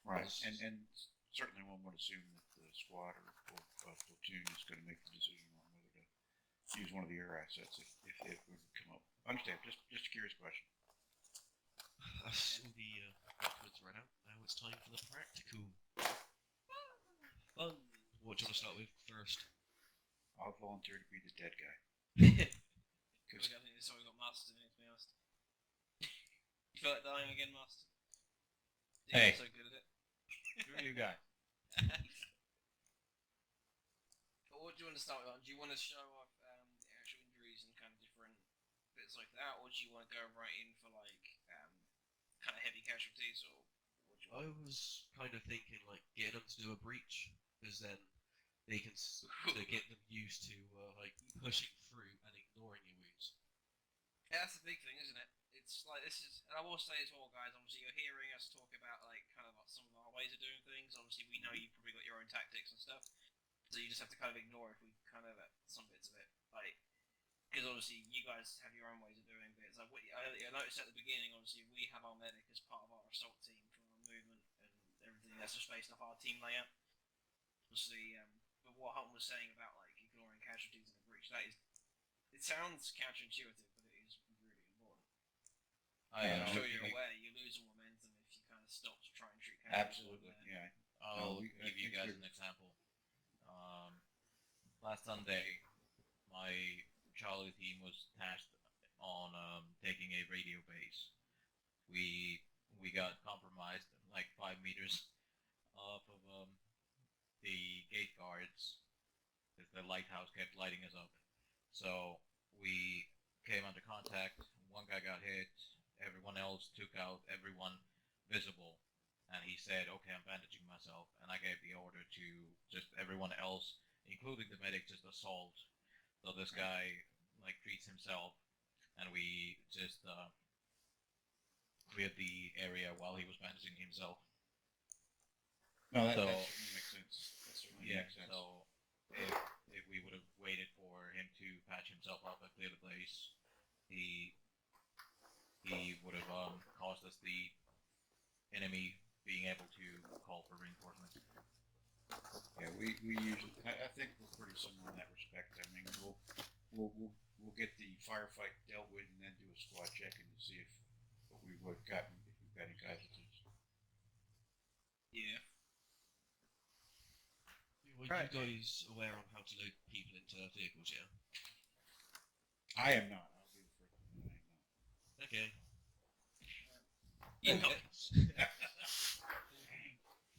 Right. And certainly one would assume that the squad or platoon is going to make the decision on whether to use one of the air assets if it would come up. Understand? Just a curious question. That's all the documents read out. Now it's time for the practical. Fun. What do you want to start with first? I'll volunteer to be the dead guy. I think this time we got Master in it, to be honest. You feel like dying again, Master? Hey. So good at it. Who are you guys? But what do you want to start with? Do you want to show off the actual injuries and kind of different bits like that, or do you want to go right in for like kind of heavy casualties, or what do you want? I was kind of thinking like getting them to do a breach, because then they can get them used to like pushing through and ignoring your wounds. Yeah, that's the big thing, isn't it? It's like this is, and I will say as well, guys. Obviously, you're hearing us talk about like kind of like some of our ways of doing things. Obviously, we know you've probably got your own tactics and stuff, so you just have to kind of ignore if we kind of some bits of it, like because obviously you guys have your own ways of doing bits. Like I noticed at the beginning, obviously we have our medic as part of our assault team for our movement and everything. That's just based off our team layout. Obviously, but what Hutton was saying about like ignoring casualties in a breach, it sounds counterintuitive, but it is really important. I'm sure you're aware you lose momentum if you kind of stop to try and treat casualties. Absolutely, yeah. I'll give you guys an example. Last Sunday, my Charlie team was tasked on taking a radio base. We got compromised like 5 meters off of the gate guards, because the lighthouse kept lighting us up. So we came under contact. One guy got hit. Everyone else took out everyone visible. And he said, okay, I'm bandaging myself. And I gave the order to just everyone else, including the medic, just assault. So this guy like treats himself, and we just cleared the area while he was bandaging himself. No, that certainly makes sense. That certainly makes sense. So if we would have waited for him to patch himself up and clear the place, he would have caused us the enemy being able to call for reinforcements. Yeah, we usually, I think we're pretty similar in that respect. I mean, we'll get the firefight dealt with and then do a squad check-in to see if we would have gotten, if we've got any casualties. Yeah. Were you guys aware on how to load people into vehicles, yeah? I am not. I'll be the first one. I am not. Okay. Yeah.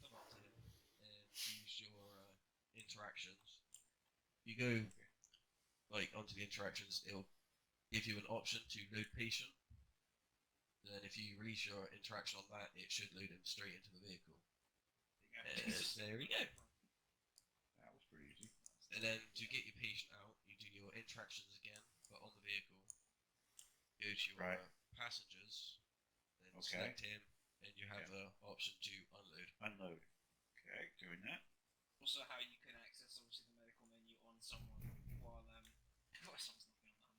Come up to him and use your interactions. You go like onto the interactions, it'll give you an option to load patient. then if you release your interaction on that, it should load him straight into the vehicle. There you go. There we go. That was pretty easy. And then to get your patient out, you do your interactions again, but on the vehicle. Go to your Right. passengers, then Okay. select him, and you have the option to unload. Unload. Okay, doing that. Also, how you can access obviously the medical menu on someone while someone's knocking on the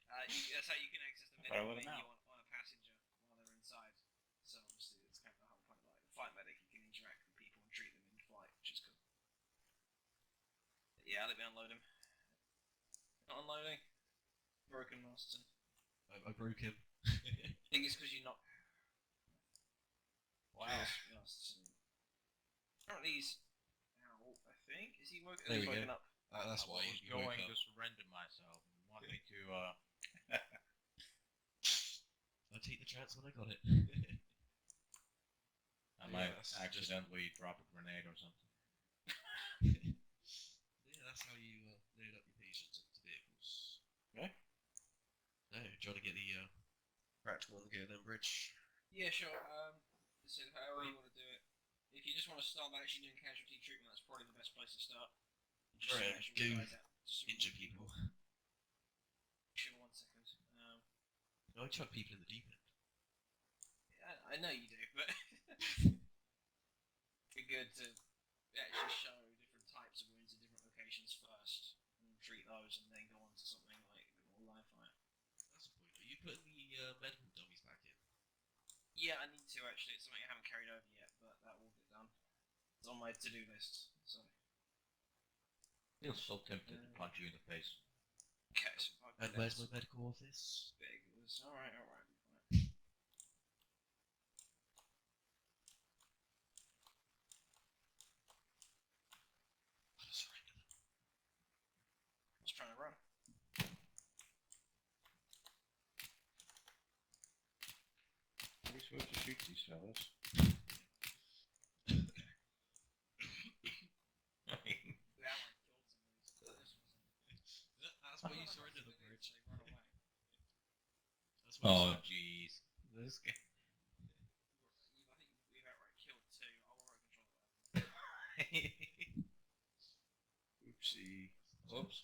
Humvee. That's how you can access the That's why I medical let 'em menu out. on a passenger while they're inside. So obviously it's kind of the whole point. Like the flight medic, you can interact with people and treat them in flight, which is cool. But yeah, let me unload him. Not unloading. Broken Marston. I broke him. I think it's because you're not. Wow. Marston. Apparently he's out. I think is he woken? There He's we woken go. up. That's I why was you woke going up. to surrender myself. You want me to, I take the chance when I got it. I Yeah, might that's accidentally drop a grenade or something. Yeah, that's how you load up your patients into vehicles. Okay. No, do you want to get the practical on the go then, Bridge? Yeah, sure. So however you want to do it. If you just want to start actually doing casualty treatment, that's probably the best place to start. Just Right, actually go guys out, just injure people. Sure, 1 second. I chuck people in the deep end. I know you do, but it'd be good to actually show different types of wounds in different locations first, and treat those, and then go on to something like a bit more live fire. That's the point. Are you putting the medical dummies back in? Yeah, I need to actually. It's something I haven't carried over yet, but that will get done. It's on my to-do list. So. I feel so tempted to punch you in the face. Okay, so And where's my medical office? big? It was all right. Fine. Surrender them. I was trying to run. Are we supposed to shoot these fellas? I mean, That one killed somebody. That's why you surrender them, Bridge. They run away. That's why you oh, surrender. jeez. This guy. I think we've outright killed two. I'll remote control that. Oopsie. Oops.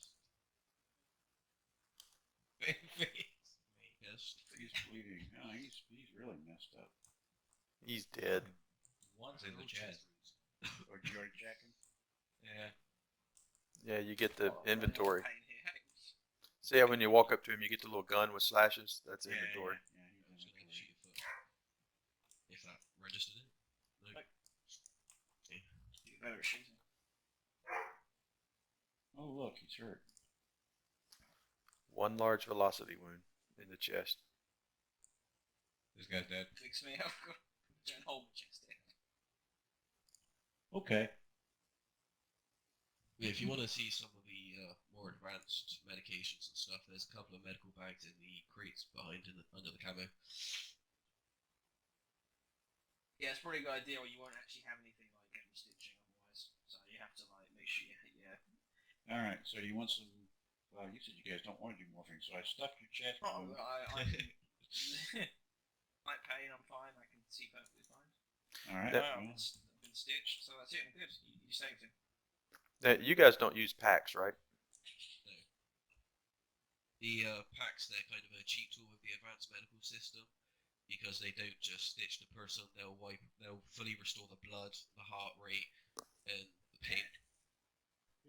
Big face. Yes. He's bleeding. Oh, he's really messed up. He's dead. One's in the chest. Or did you already check him? Yeah. Yeah, you get the Oh, inventory. pain here. See how when you walk up to him, you get the little gun with slashes? That's inventory. Yeah, he's I'm just gonna inventory. shoot your foot. If that registered it. No. Nope. Okay. You better at shooting. Oh, look, he's hurt. One large velocity wound in the chest. This guy's dead. Fix me up. Don't hold my chest in. Okay. Yeah, if you want to see some of the more advanced medications and stuff, there's a couple of medical bags in the crates behind under the camo. Yeah, it's probably a good idea, or you won't actually have anything like getting stitching otherwise. So you have to like make sure you All right. So you want some? Well, you said you guys don't want to do morphing, so I stuffed your chest. Oh, wound. I'm light pain. I'm fine. I can see perfectly fine. All right. That- I've well, been stitched, so that's it. I'm good. You saved him. Now, you guys don't use packs, right? No. The packs, they're kind of a cheat tool with the advanced medical system because they don't just stitch the person, they'll fully restore the blood, the heart rate, and the pain.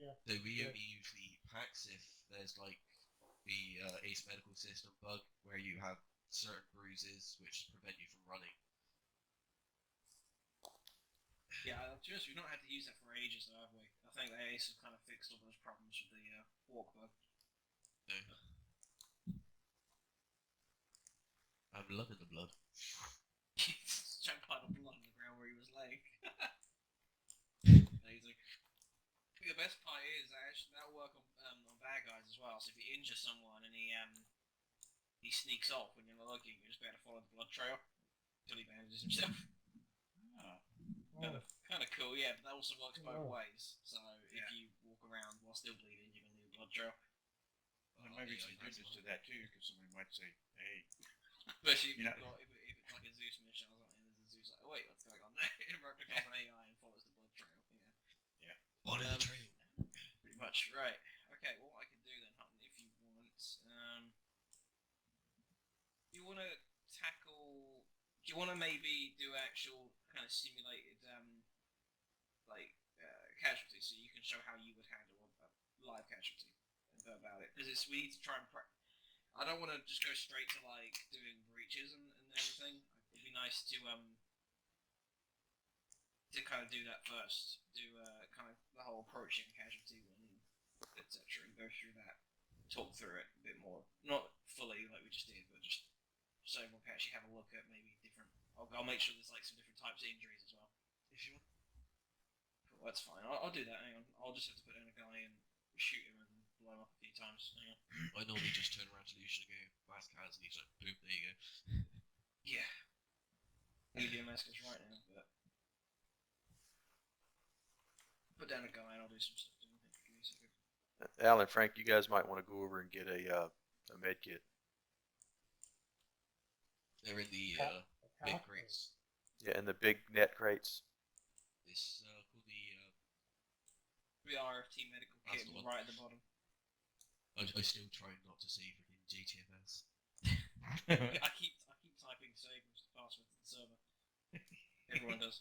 Yeah. So we Yeah. only use the packs if there's like the Ace medical system bug where you have certain bruises which prevent you from running. Yeah, to be honest, we've not had to use that for ages, though, have we? I think the Ace has kind of fixed all those problems with the walk bug. No. I'm loving the blood. Chunk pile of blood on the ground where he was laying. Amazing. I think the best part is actually that'll work on bad guys as well. So if you injure someone and he sneaks off when you're not looking, you just better follow the blood trail until he bandages himself. oh, Kind of cool, yeah. But that also works both Oh. ways. So if you walk around while still bleeding, you can leave a blood trail. there might be yeah, some that's goodness fine. to that too, because somebody might say, "Hey, Especially if You know- if like a Zeus mission. I was like, there's a Zeus. Like, wait, what's going on there? It replicates an AI and follows the blood trail. Yeah. Follow the trail. Pretty much, right. Okay, well, what I can do then, Hutton, if you want, you want to tackle. Do you want to maybe do actual kind of simulated, casualties, so you can show how you would handle a live casualty and go about it? Because we need to try and I don't want to just go straight to like doing breaches and everything. It'd be nice to kind of do that first. Do kind of the whole approaching casualty and etc. and go through that, talk through it a bit more. Not fully like we just did, but just so everyone can actually have a look at maybe different. I'll make sure there's like some different types of injuries as well. If you want. Cool, that's fine. I'll do that. Hang on. I'll just have to put down a guy and shoot him and blow him up a few times. Hang on. I normally just turn around to Lucian and go, mask has, and he's like, boom, there you go. Yeah. Media mask is right now, but put down a guy and I'll do some stuff to him. Give me a second. Alan, Frank, you guys might want to go over and get a med kit. They're in the big crates. Yeah, and the big net crates. This called The RFT medical That's kit the one. right at the bottom. I still try not to say freaking GTFS. I keep typing save as the password to the server. Everyone does.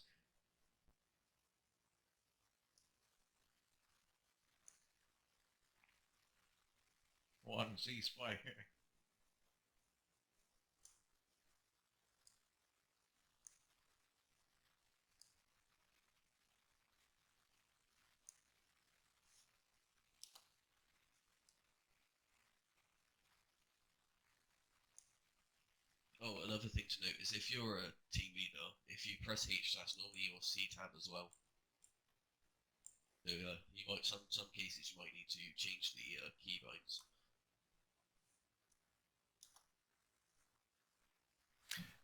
One ceasefire. Oh, another thing to note is if you're a team leader, if you press H, that's normally your C tab as well. So you might some cases you might need to change the keybinds.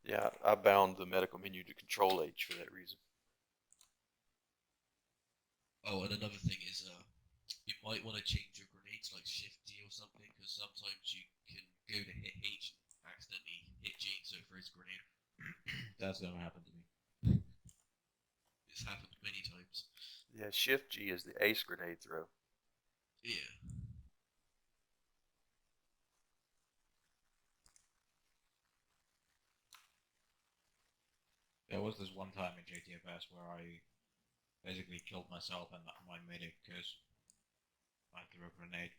Yeah, I bound the medical menu to Control H for that reason. Oh, and another thing is you might want to change your grenades like Shift D or something, because sometimes you can go to hit H and accidentally hit G, so it throws a grenade. That's gonna happen to me. It's happened many times. Yeah, Shift G is the ace grenade throw. Yeah. There was this one time in JTFS where I basically killed myself and my medic because I threw a grenade.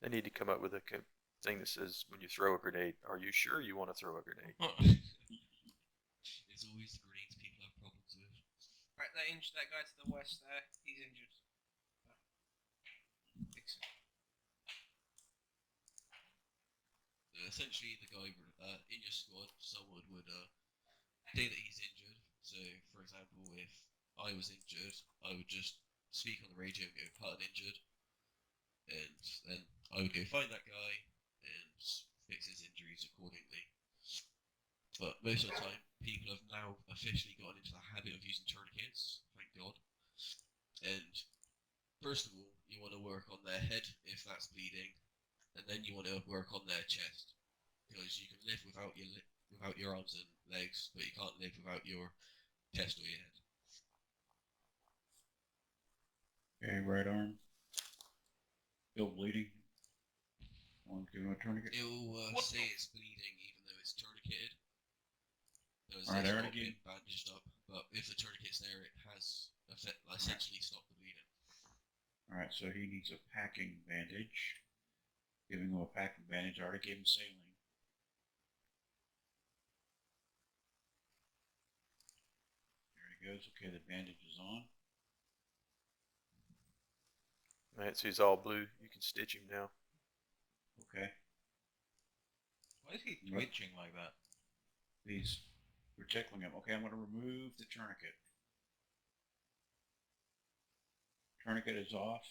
They need to come up with a thing that says when you throw a grenade, are you sure you want to throw a grenade? It's always the grenades people have problems with. Right, that guy to the west there, he's injured. Fix him. Essentially, the guy in your squad, someone would say that he's injured. So, for example, if I was injured, I would just speak on the radio and go, Hutton injured, and then I would go find that guy and fix his injuries accordingly. But most of the time, people have now officially gotten into the habit of using tourniquets, thank God. And first of all, you want to work on their head if that's bleeding, and then you want to work on their chest, because you can live without your arms and legs, but you can't live without your chest or your head. Okay, right arm. Still bleeding. Want to give him a tourniquet? It'll say it's bleeding even though it's tourniqueted. Alright, I it's already not been bandaged up, but if the tourniquet's there, it has essentially stopped the bleeding. Alright, so he needs a packing bandage. Giving him a packing bandage. I already gave him saline. There he goes. Okay, the bandage is on. Alright, so he's all blue. You can stitch him now. Okay. Why is he twitching like that? We're tickling him. Okay, I'm going to remove the tourniquet. Tourniquet is off.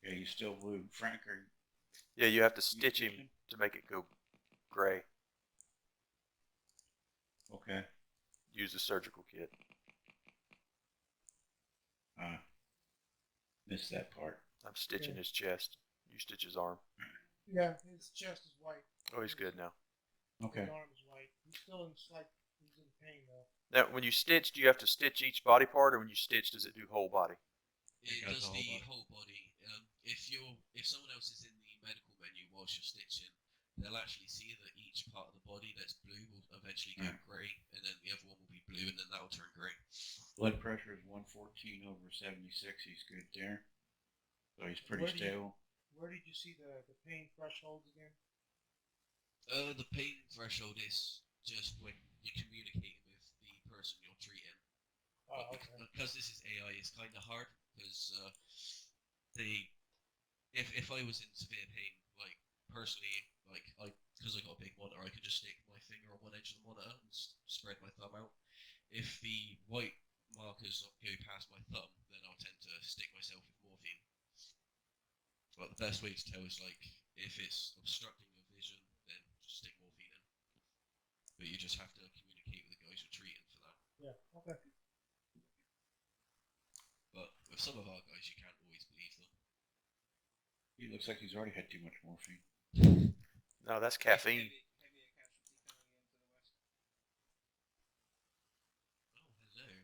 Okay, he's still blue. Frank, are Yeah, you have to stitch him stitching? to make it go gray. Okay. Use the surgical kit. Missed that part. I'm stitching Yeah. his chest. You stitch his arm. Yeah, his chest is white. Oh, he's good now. Okay. His arm is white. He's still in he's in pain though. Now, when you stitch, do you have to stitch each body part, or when you stitch, does it do whole body? It does does the the whole whole body. If someone else is in the medical menu whilst you're stitching, they'll actually see that each part of the body that's blue will eventually go Right. grey, and then the other one will be blue, and then that'll turn grey. Blood pressure is 114 over 76. He's good there. So he's pretty stable. Where did you see the pain thresholds again? The pain threshold is just when you're communicating with the person you're treating. Oh, But okay. because this is AI, it's kind of hard because if I was in severe pain, like personally, because I got a big monitor, I could just stick my finger on one edge of the monitor and spread my thumb out. If the white markers go past my thumb, then I'll tend to stick myself with morphine. But the best way to tell is like if it's obstructing your vision, then just stick morphine in. But you just have to communicate with the guys you're treating for that. Yeah. Okay. But with some of our guys, you can't always believe them. He looks like he's already had too much morphine. No, that's caffeine. Heavier casualty coming into the west. Oh, hello.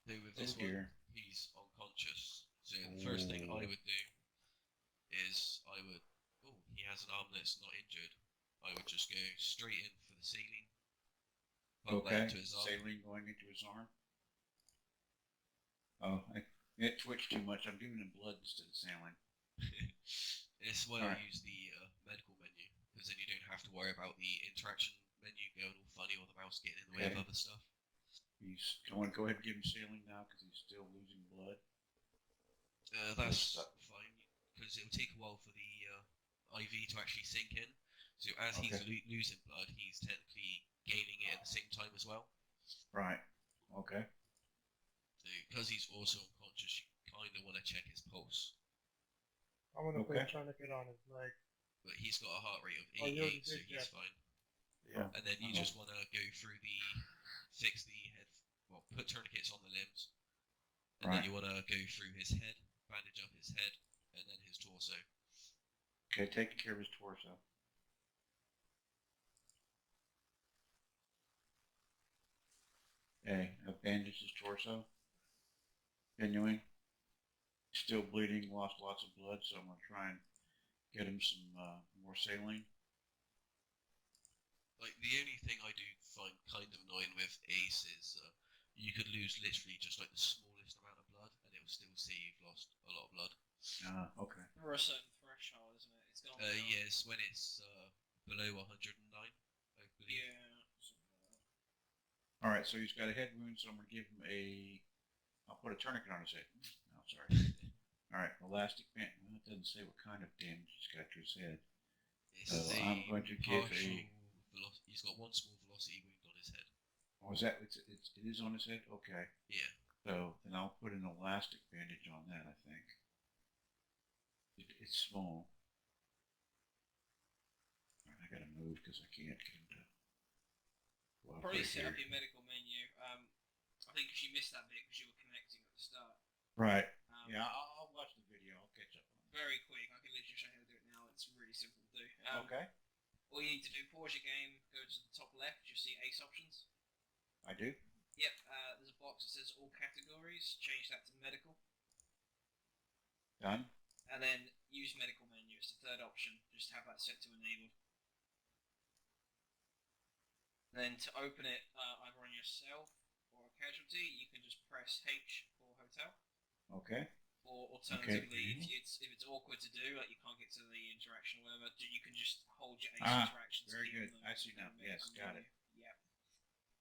So with this dear. one, he's unconscious. So the first thing I would do is he has an arm that's not injured. I would just go straight in for the saline. Pump that Okay. into his arm. Saline going into his arm. Oh, it twitched too much. I'm giving him blood instead of saline. It's why Alright. I use the medical menu, because then you don't have to worry about the interaction menu going all funny or the mouse getting in the way of Okay. other stuff. I want to go ahead and give him saline now because he's still losing blood. That's fine, because it'll take a while for the IV to actually sink in. So as he's Okay. losing blood, he's technically gaining it at the same time as well. Right. Okay. So because he's also unconscious, you kind of want to check his pulse. I'm gonna put a Okay. tourniquet on his leg. But he's got a heart rate of Oh, you already 88, so did he's that. fine. Yeah. And then you just want to go through fix the head, put tourniquets on the limbs. And then Right. you want to go through his head, bandage up his head, and then his torso. Okay, taking care of his torso. Okay, I've bandaged his torso. Continuing. Still bleeding, lost lots of blood, so I'm going to try and get him some more saline. Like, the only thing I do find kind of annoying with Ace is you could lose literally just like the smallest amount of blood, and it will still say you've lost a lot of blood. Okay. Or a certain threshold, isn't it? It's gone. Yes, when it's below 109, I believe. Yeah. All right, so he's got a head wound, so I'm going to give him I'll put a tourniquet on his head. No, sorry. All right, elastic band. Well, it doesn't say what kind of damage he's got to his head. It's I'm going to give he's got one small velocity wound on his head. Oh, is that? It is on his head? Okay. Yeah. So then I'll put an elastic bandage on that, I think. It's small. All right, I got to move because I can't get him to go up Probably right set here. up your medical menu. I think because you missed that bit because you were connecting at the start. Right. Yeah. Yeah, I'll watch the video. I'll catch up on it. Very quick. I can literally show you how to do it now. It's really simple to do. Okay. All you need to do, pause your game, go to the top left, you'll see ACE options. I do. Yep, there's a box that says all categories, change that to medical. Done. And then use medical menu, it's the third option, just have that set to enabled. Then to open it either on yourself or a casualty, you can just press H for hotel. Okay. Or alternatively, if it's awkward to do, like you can't get to the interaction or whatever, you can just hold your ACE interactions. Very good. I see now. Yes, got it. Yep.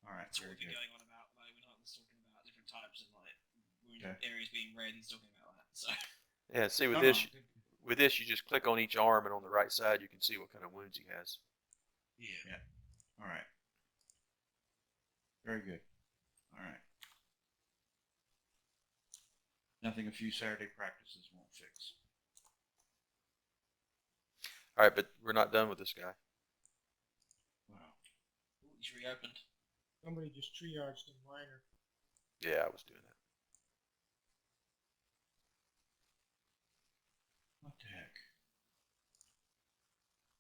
All right. That's Very what we're good. going on about. Like we're not just talking about different types of like areas being red. He's talking about that. So. Yeah. See, with No, this, with this, you just click on each arm, and on the right side, you can see what kind of wounds he has. Yeah. All right. Very good. All right. Nothing a few Saturday practices won't fix. All right, but we're not done with this guy. Wow. Ooh, he's reopened. Somebody just triaged him minor. Yeah, I was doing that. What the heck?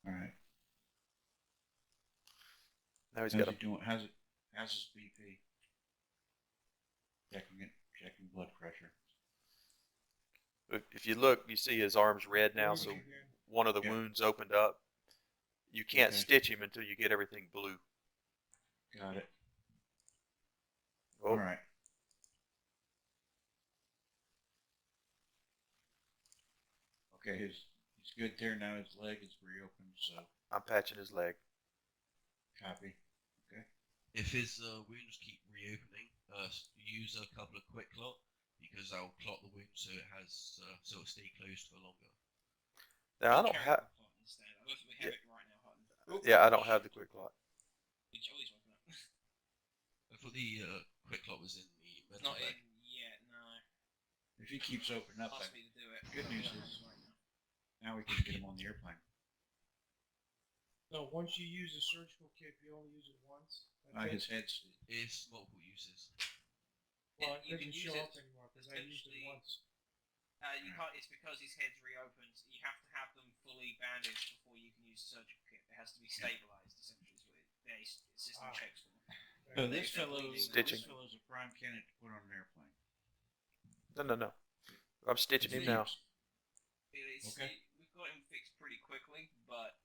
All right. Now he's How's got he doing? How's his BP? Checking blood pressure. if you look, you see his arm's red now, so Again. one of the Yeah. wounds opened up. You can't Okay. stitch him until you get everything blue. Got it. Oh, All right. Okay, he's good there now. His leg is reopened, so I'm patching his leg. copy. Okay. If his wounds keep reopening, use a couple of quick clot because that'll clot the wound so it has so it'll stay closed for longer. Now I don't Carry have. on plot instead. I don't think we have it right now, Hutton. Yeah, I don't have the quick clot. Which always woken up. I thought the quick clot was in the It's mental not bag. in yet, no. If he keeps opening up, Ask then me to do it. good but we news don't have is- it right now. now we can get him on the airplane. So once you use a surgical kit, you only use it once. His head's. It's multiple uses. Well, it You can doesn't use show it up anymore because I used it potentially- once. You can't. It's because his head's reopened. You have to have them fully bandaged before you can use the surgical kit. It has to be stabilized, essentially, is what the system Ah. checks for. So Okay. this fellow, Stitching. this fellow's a prime candidate to put on an airplane. No. I'm stitching him now. We've got him fixed pretty quickly, but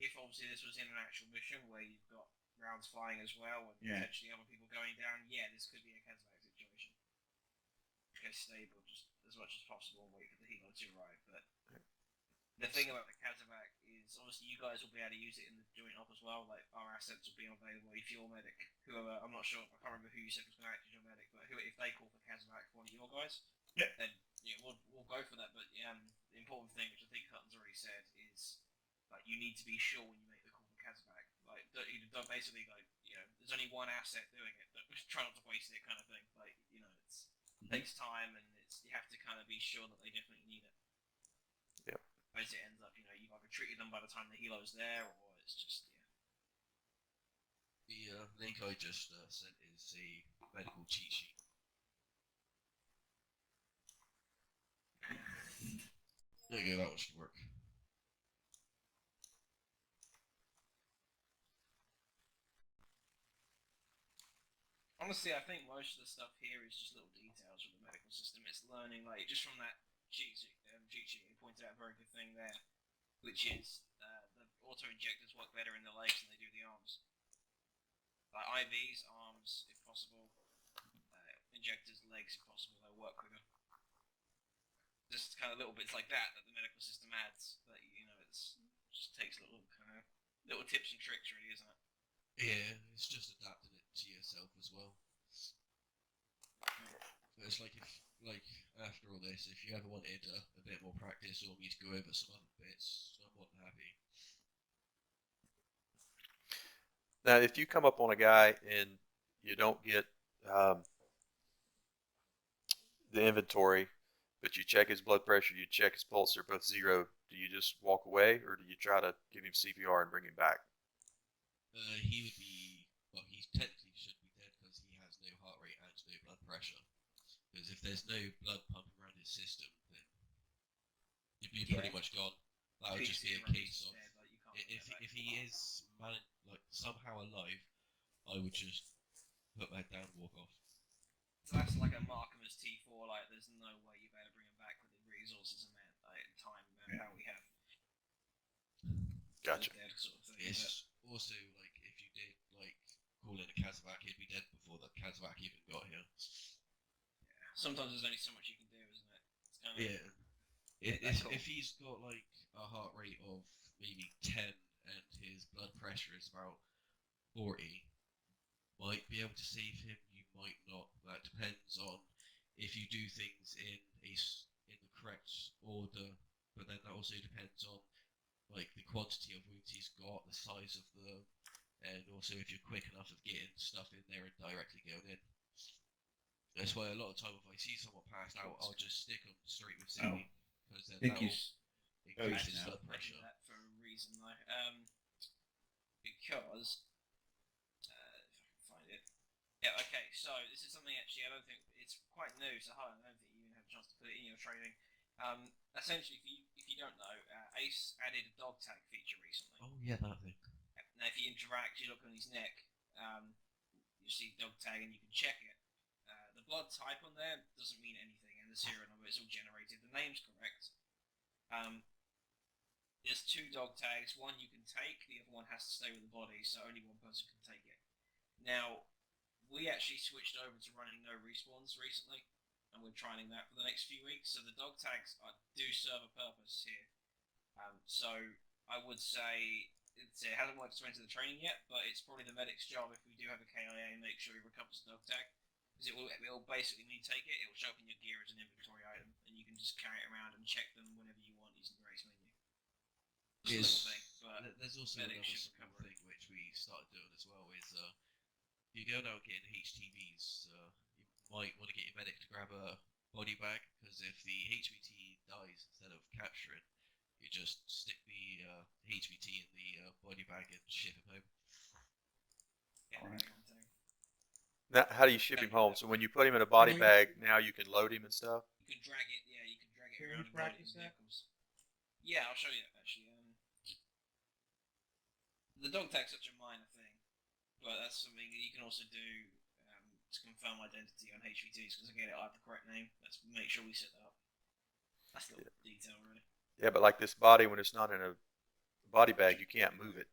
if obviously this was in an actual mission where you've got rounds flying as well and Yeah. potentially other people going down, yeah, this could be a Kazakh situation. Okay, stable just as much as possible and wait for the helo to arrive. But the thing about the Kazakh is obviously you guys will be able to use it in the joint op as well. Like our assets will be available if you're medic, whoever, I'm not sure, I can't remember who you said was going to act as your medic, but if they call for Kazakh for one of your guys, Yeah. then yeah, we'll go for that. But the important thing, which I think Hutton's already said, is like you need to be sure when you make the call for Kazakh. Like don't basically like there's only one asset doing it. Don't try not to waste it, kind of thing. Like it takes time and you have to kind of be sure that they definitely need it. Yep. As it ends up, you've either treated them by the time the helo's there, or it's just The link I just sent is a medical cheat sheet. There you go, that should work. Honestly, I think most of the stuff here is just little details from the medical system. It's learning, like, just from that cheat sheet, you pointed out a very good thing there, which is the auto-injectors work better in the legs than they do the arms. Like IVs, arms, if possible, injectors, legs, if possible, they'll work quicker. Just kind of little bits like that the medical system adds, that, it's just takes little tips and tricks, really, isn't it? Yeah, it's just adapting it to yourself as well. But it's like after all this, if you ever wanted a bit more practice or me to go over some other bits, I'm more than happy. Now, if you come up on a guy and you don't get the inventory, but you check his blood pressure, you check his pulse, they're both 0, do you just walk away or do you try to give him CPR and bring him back? He would be, well, he technically should be dead because he has no heart rate and no blood pressure. Because if there's no blood pumping around his system, then he'd be pretty much gone. That would just be a case of if he is somehow alive, I would just put my head down and walk off. So that's like a Markham as T4, like there's no way you better bring him back with the resources and time and manpower we have. Gotcha. Sort of thing, It's also like if you did call in a Kazakh, he'd be dead before the Kazakh even got here. Sometimes there's only so much you can do, isn't it? It's kind of, Yeah. If he's got a heart rate of maybe 10 and his blood pressure is about 40, might be able to save him. You might not. That depends on if you do things in the correct order. But then that also depends on the quantity of wounds he's got, the size of them, and also if you're quick enough of getting stuff in there and directly going in. That's why a lot of time if I see someone passed out, I'll just stick them straight with saline because then that'll increase his blood pressure. that for a reason, though. Because if I can find it, Yeah, okay, so this is something actually I don't think it's quite new, so I don't think you even have a chance to put it in your training. Essentially, if you don't know, Ace added a dog tag feature recently. Oh yeah, that thing. Now, if you interact, you look on his neck, you see dog tag and you can check it. The blood type on there doesn't mean anything, and the serial number is all generated. The name's correct. There's 2 dog tags. One you can take, the other one has to stay with the body, so only one person can take it. Now, we actually switched over to running no respawns recently, and we're trying that for the next few weeks. So the dog tags do serve a purpose here. So I would say it hasn't worked its way into the training yet, but it's probably the medic's job if we do have a KIA and make sure he recovers the dog tag, because it will basically, when you take it, it will show up in your gear as an inventory item, and you can just carry it around and check them whenever you want using the race menu. Just a little thing, but There's also medic another should small recover it. thing which we started doing as well is if you go out getting HTVs, you might want to get your medic to grab a body bag, because if the HVT dies instead of capturing, you just stick the HVT in the body bag and ship him home. Yeah, Alright. one thing. Now, how do you ship him home? So when you put him in a body bag, now you can load him and stuff? You can drag it, yeah, you can drag it Can around we in body practice that? vehicles. Yeah, I'll show you actually. The dog tag's such a minor thing, but that's something that you can also do to confirm identity on HVTs, because again, it'll have the correct name. Let's make sure we set that up. That's a little detail, really. Yeah, but like this body, when it's not in a body bag, you can't move it.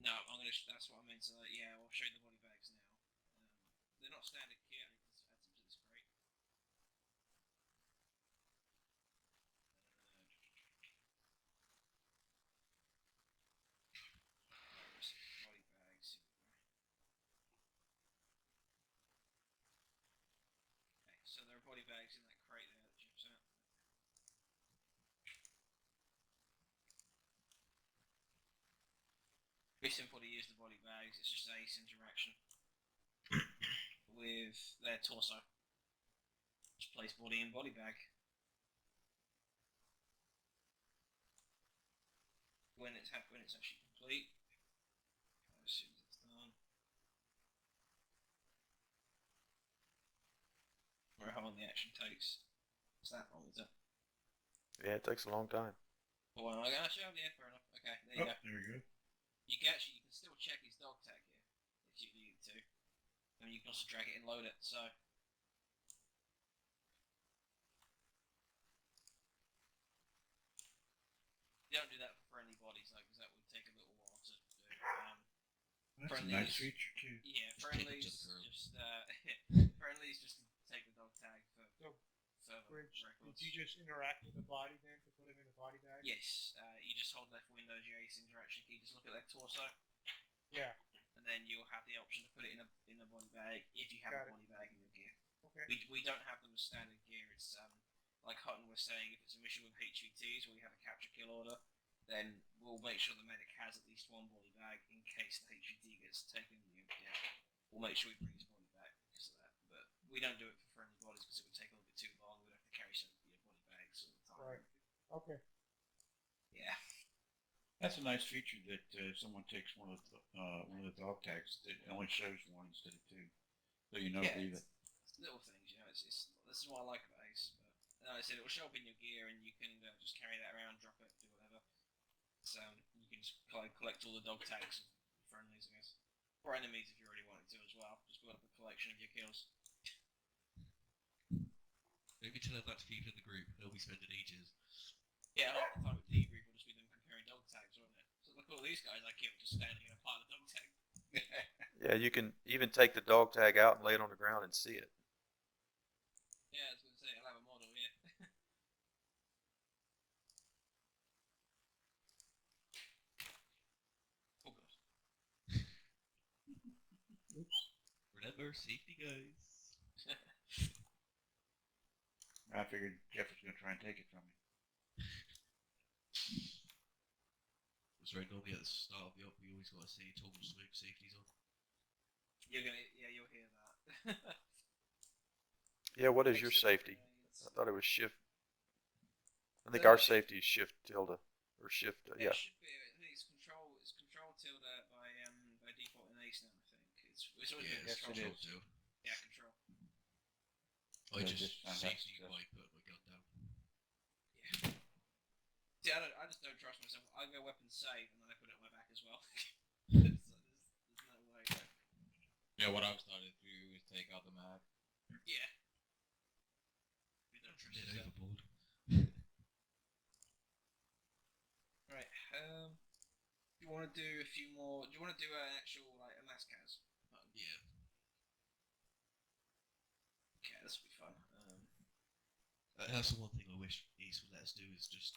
No, that's what I meant. So yeah, I'll show you the body bags now. They're not standard kit. I need to add some to this crate. Body bags. Okay, so there are body bags in that crate there that Jim's out. Pretty simple to use the body bags. It's just Ace interaction with their torso. Just place body in body bag. When it's actually complete, as soon as it's done. Or how long the action takes. It's that long, is it? Yeah, it takes a long time. Well, I actually have, yeah, fair enough. Okay, there you go. There we go. You can still check his dog tag here if you need to. I mean, you can also drag it and load it. So you don't do that for friendly bodies though, because that would take a little while to do. That's a nice feature too. Yeah, Just take it friendlies to the girl. just friendlies just take the dog tag for So, further Bridge, records. did you just interact with the body then to put him in the body bag? Yes, you just hold left Windows, your Ace interaction key, just look at their torso, Yeah. and then you'll have the option to put it in a body bag if you have Got a it. body bag in your gear. Okay. We don't have them as standard gear. It's like Hutton was saying, if it's a mission with HVTs where we have a capture kill order, then we'll make sure the medic has at least one body bag in case the HVT gets taken. We'll make sure we bring his body back because of that. But we don't do it for friendly bodies because it would take a little bit too long. We'd have to carry some body bags all the time. Right. Okay. Yeah. That's a nice feature that someone takes one of the dog tags that only shows one instead of 2, so you know to leave it. It's little things, you know. It's this is what I like about Ace. But like I said, it will show up in your gear, and you can just carry that around, drop it, do whatever. So you can just collect all the dog tags for friendlies, I guess, or enemies if you already wanted to as well. Just build up a collection of your kills. Maybe tell that to people in the group. They'll be spending ages. Yeah, half the time with debrief will just be them comparing dog tags, won't it? So look at all these guys I killed just standing in a pile of dog tags. Yeah, you can even take the dog tag out and lay it on the ground and see it. Yeah, I was going to say, I'll have a model, yeah. Oh, God. Remember, safety guys. I figured Jeff was going to try and take it from me. That's right, normally at the start of the op, we always got to say toggle smoke safety's on. You'll hear that. Yeah, what is your Extra safety? grenades. I thought it was shift. I think our safety is shift tilde or shift. Yeah. It should be. I think it's control. It's control tilde by default in Ace now. I think it's always Yeah, been it's control. it is. too. I Yeah, just found out CC success. by put my gun down. See, I just don't trust myself. I go weapon save and then I put it on my back as well. there's no way. Yeah, what I've started to do is take out the mag. Yeah. You don't trust Bit yourself. overboard. Right. Do you want to do a few more? Do you want to do an actual like a mass cas? Yeah. Okay, this will be fun. That's the one thing I wish East would let us do is just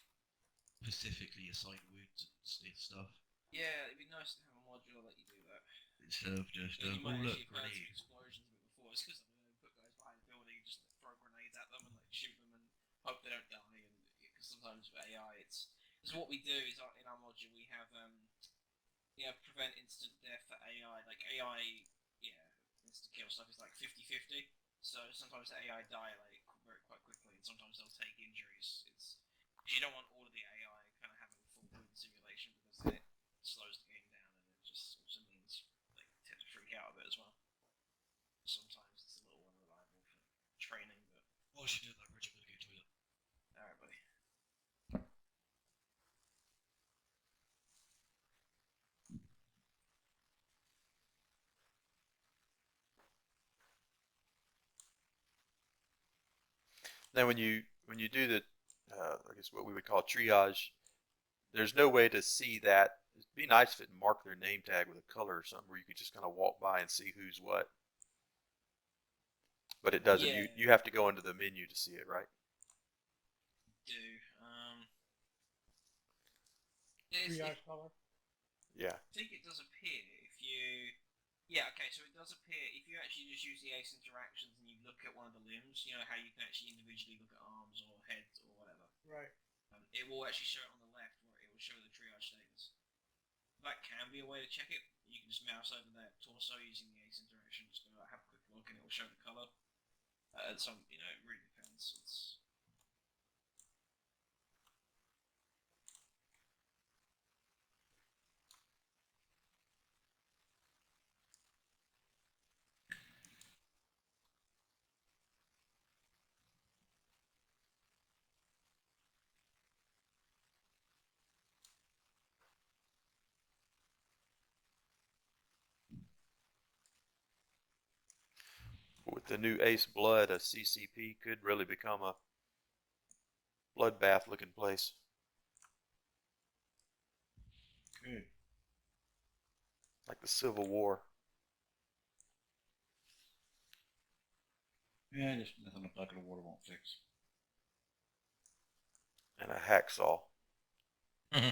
specifically assign wounds and stuff Yeah, it'd be nice to have a module that you do that. instead of just You oh might look actually have heard some grenade. explosions a bit before. It's because put guys behind the building and just throw grenades at them and like shoot them and hope they don't die. And because sometimes with AI, it's what we do is in our module we have prevent instant death for AI. Like AI, instant kill stuff is like 50-50. So sometimes the AI die like quite quickly, and sometimes they'll take injuries. It's you don't want all of the AI kind of having full wound simulation because then it slows the game down, and it just also means they tend to freak out a bit as well. Sometimes it's a little unreliable for training, but While you're doing that, Bridge, I'm gonna go toilet. alright, buddy. Now, when you do the, I guess what we would call triage, there's no way to see that. It'd be nice if it marked their name tag with a color or something where you could just kind of walk by and see who's what. But it doesn't. Yeah. You have to go into the menu to see it, right? Do Triage color. Yeah. I think it does appear if you. Yeah, okay, so it does appear if you actually just use the ACE interactions and you look at one of the limbs, you know how you can actually individually look at arms or heads or whatever. Right. It will actually show it on the left where it will show the triage status. That can be a way to check it. You can just mouse over their torso using the ACE interaction, just go have a quick look and it will show the color. Some, it really depends. It's. With the new Ace Blood, a CCP could really become a bloodbath looking place. Good. Like the Civil War. Yeah, just nothing a bucket of water won't fix. And a hacksaw. Go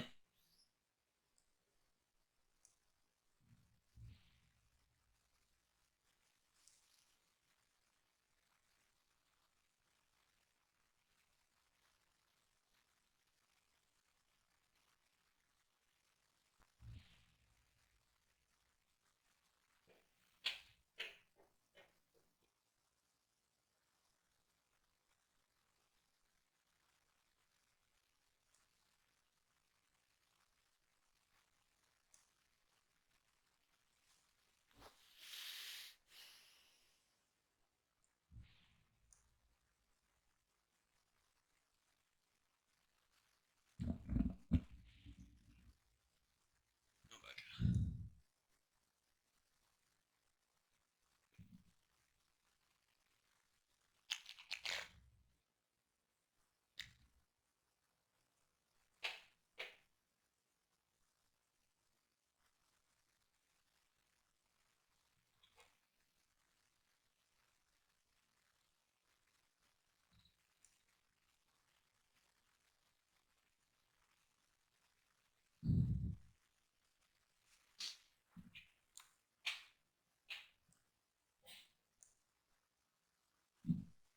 back.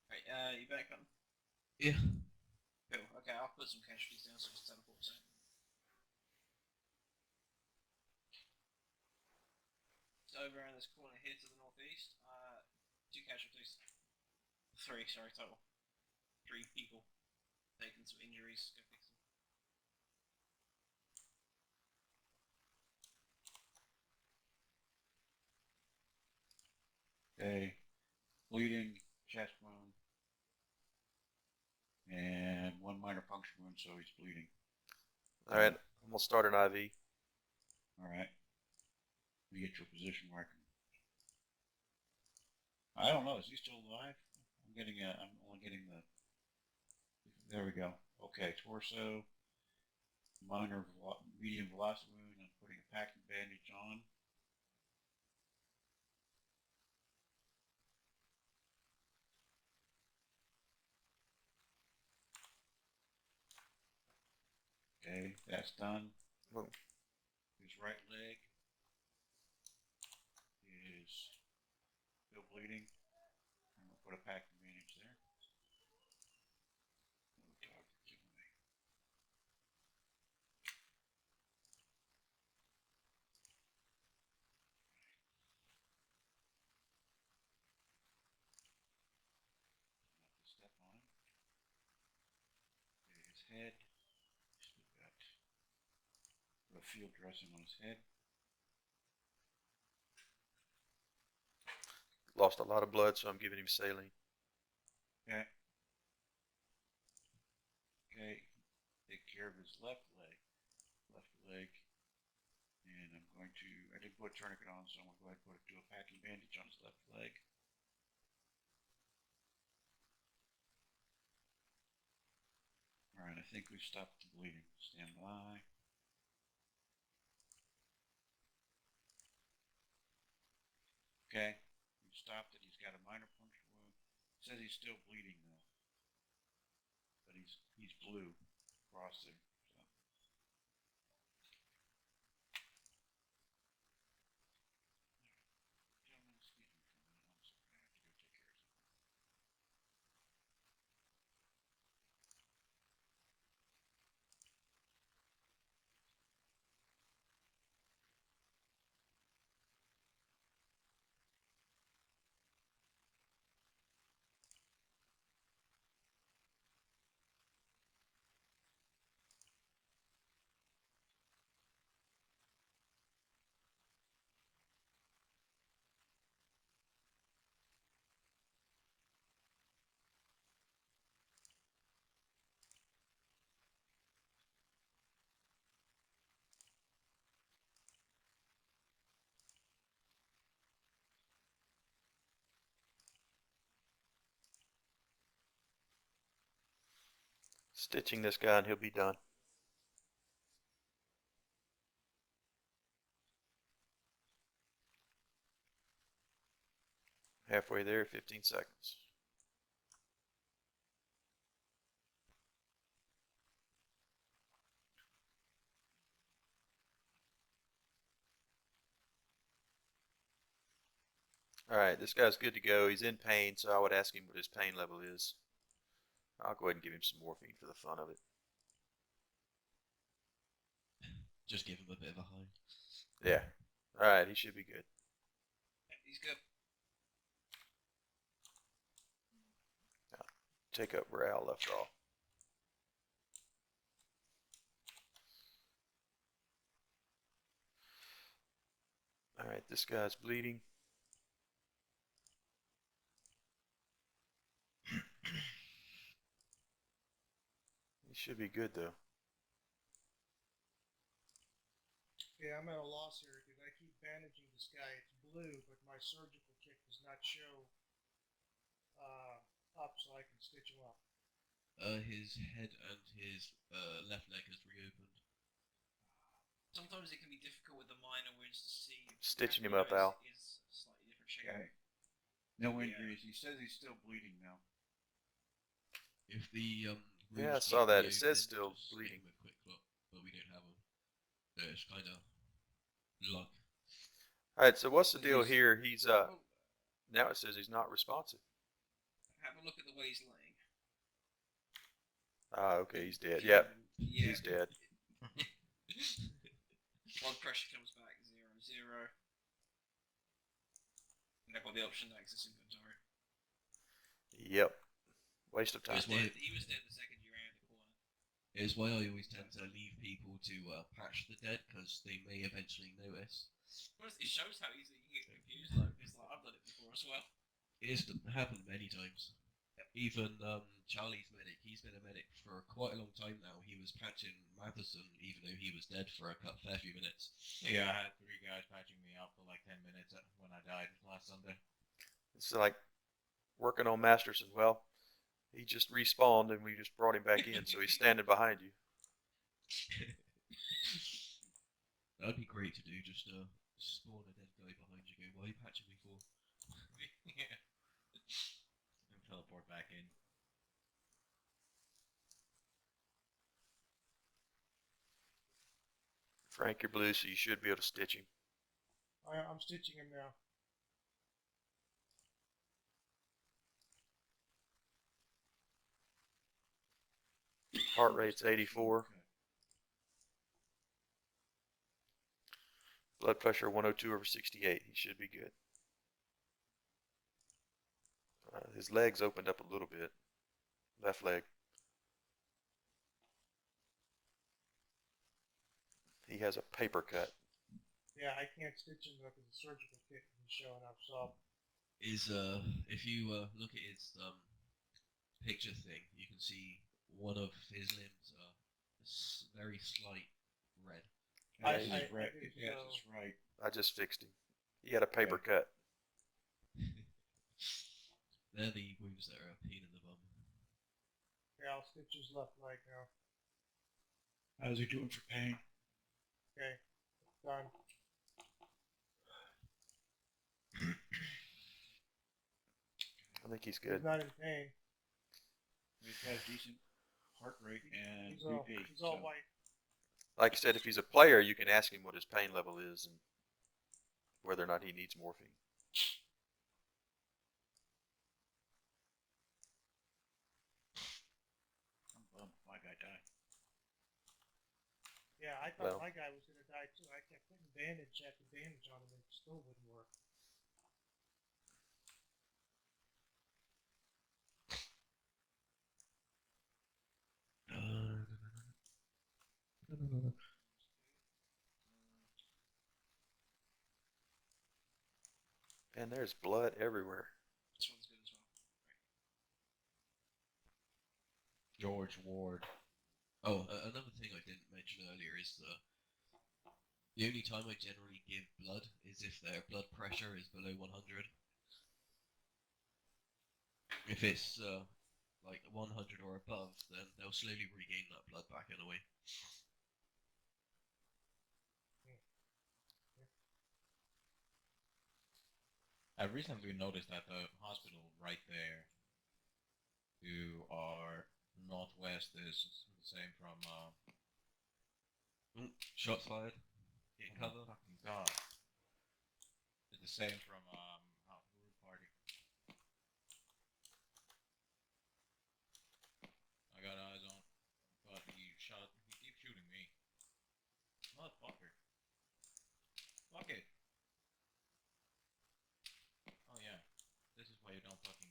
Right, you back on? Yeah. Cool. Okay, I'll put some casualties down so just teleport out. So over around this corner here to the northeast, 2 casualties. 3, sorry, total. 3 people taking some injuries. Go fix them. Okay. Bleeding, chest wound. And 1 minor puncture wound, so he's bleeding. All right, I'm gonna start an IV. All right. Let me get to a position where I don't know. Is he still alive? I'm only getting the. There we go. Okay, torso, medium velocity wound. I'm putting a packing bandage on. Okay, that's done. Boom. His right leg is still bleeding. I'm gonna put a packing bandage there. Oh, dog, you're killing me. Not to step on him. Okay, his head. Still got a field dressing on his head. Lost a lot of blood, so I'm giving him saline. Okay. Okay. Take care of his left leg. And I'm going to, I didn't put a tourniquet on, so I'm going to go ahead and do a packing bandage on his left leg. Alright, I think we've stopped the bleeding. Stand by. Okay, we've stopped it. He's got a minor puncture wound. It says he's still bleeding though. But he's blue across there. So. Gentlemen, excuse me for a minute. I'm sorry, I have to go take care of something. Stitching this guy and he'll be done. Halfway there, 15 seconds. All right, this guy's good to go. He's in pain, so I would ask him what his pain level is. I'll go ahead and give him some morphine for the fun of it. Just give him a bit of a high. Yeah. All right, he should be good. He's good. Take up where Al left off. All right, this guy's bleeding. He should be good though. Okay, I'm at a loss here because I keep bandaging this guy. It's blue, but my surgical kit does not show up so I can stitch him up. His head and his left leg has reopened. Sometimes it can be difficult with the minor wounds to see. Stitching him You up, know, Al. Is a slightly different shape. Okay. No injuries. He says he's still bleeding though. If the Yeah, I wounds saw keep that. It says reopening, still just bleeding. give him a quick look, but we don't have them. So it's kind of luck. All right, so what's the deal He's- here? He's Well, now it says he's not responsive. have a look at the way he's laying. Ah, okay, he's dead. Yep, Yeah. he's dead. Blood pressure comes back 0-0. And I've got the option to access inventory. Yep. Waste of time. Yes, why- He was dead the second you round the corner. It's why I always tend to leave people to patch the dead, because they may eventually notice. Well, it shows how easily you can get confused though, because like, I've done it before as well. It's happened many times. Even Charlie's medic, he's been a medic for quite a long time now. He was patching Matheson even though he was dead for a fair few minutes. Yeah, I had 3 guys patching me up for like 10 minutes when I died last Sunday. It's like working on Masterson. Well, he just respawned and we just brought him back in, so he's standing behind you. That'd be great to do, just spawn a dead guy behind you, go, what are you patching me for? Yeah. And teleport back in. Frank, you're blue, so you should be able to stitch him. I'm stitching him now. Heart rate's 84. Blood pressure 102/68. He should be good. His legs opened up a little bit. Left leg. He has a paper cut. Yeah, I can't stitch him with the surgical kit he's showing up, so Is if you look at his picture thing, you can see one of his limbs very slight red. Yes, I it's right. didn't Yes, know. it's right. I just fixed him. He had a paper cut. They're the wounds that are a pain in the bum. yeah, I'll stitch his left leg now. How's he doing for pain? Okay, done. I think he's He's good. not in pain. He's got a decent heart rate and He's all, BP. he's all so- white. Like I said, if he's a player, you can ask him what his pain level is and whether or not he needs morphine. I'm bummed my guy died. Yeah, I thought Well. my guy was going to die too. I kept putting bandage after bandage on him and it still wouldn't work. And there's blood everywhere. This one's good as well. George Ward. Oh, another thing I didn't mention earlier is the only time I generally give blood is if their blood pressure is below 100. If it's like 100 or above, then they'll slowly regain that blood back in a way. I recently noticed that the hospital right there to our northwest is the same from Shots fired. Get oh my cover. fucking god. It's the same from Roof Party. I got eyes on, but he keeps shooting me. Motherfucker. Fuck it. Oh yeah. This is why you don't fucking.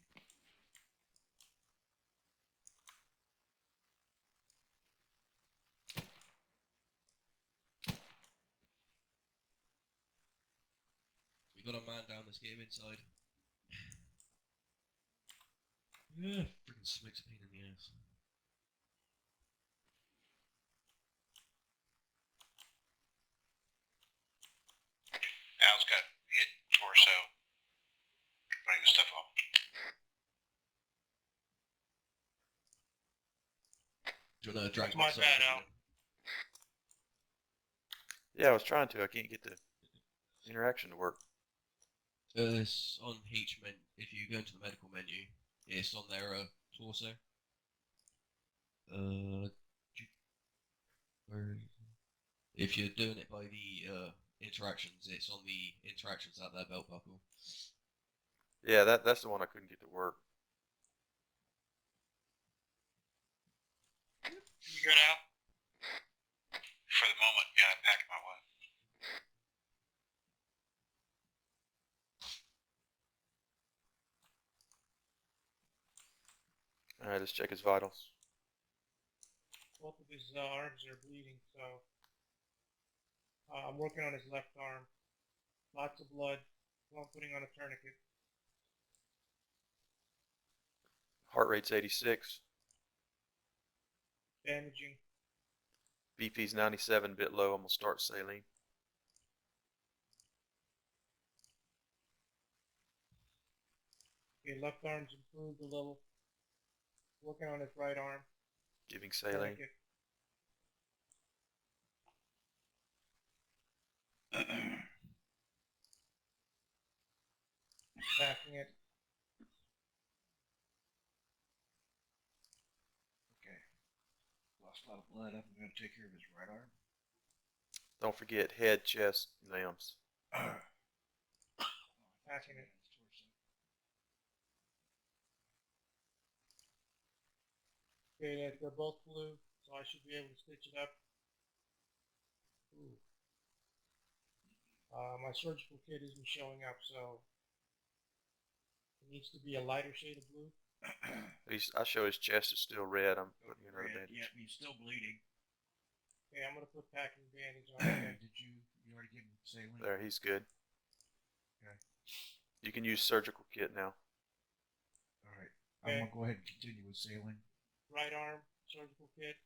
We got a man down this game inside. Yeah, freaking smokes a pain in the ass. Al's got hit torso. Putting the stuff on. Do you want to drag That's my myself bad, in Al. then? Yeah, I was trying to. I can't get the interaction to work. It's on H menu. If you go into the medical menu, it's on their torso. If you're doing it by the interactions, it's on the interactions at their belt buckle. Yeah, that's the one I couldn't get to work. You good, Al? For the moment, yeah, I packed my one. All right, let's check his vitals. Both of his arms are bleeding, so I'm working on his left arm. Lots of blood. So I'm putting on a tourniquet. Heart rate's 86. Bandaging. BP's 97, bit low. I'm gonna start saline. Okay, left arm's improved a little. Working on his right arm. Giving saline. Tourniquet. Backing it. Okay. Lost a lot of blood. I'm going to take care of his right arm. Don't forget head, chest, limbs. Packing it. Okay, they're both blue, so I should be able to stitch it up. Ooh. My surgical kit isn't showing up, so it needs to be a lighter shade of blue. I show his chest is still red. I'm putting another Red. bandage. Yeah, he's still bleeding. Okay, I'm gonna put packing bandage on it. Did you already give him saline? There, he's good. Okay. You can use surgical kit now. All right. I'm Okay. going to go ahead and continue with saline. Right arm, surgical kit.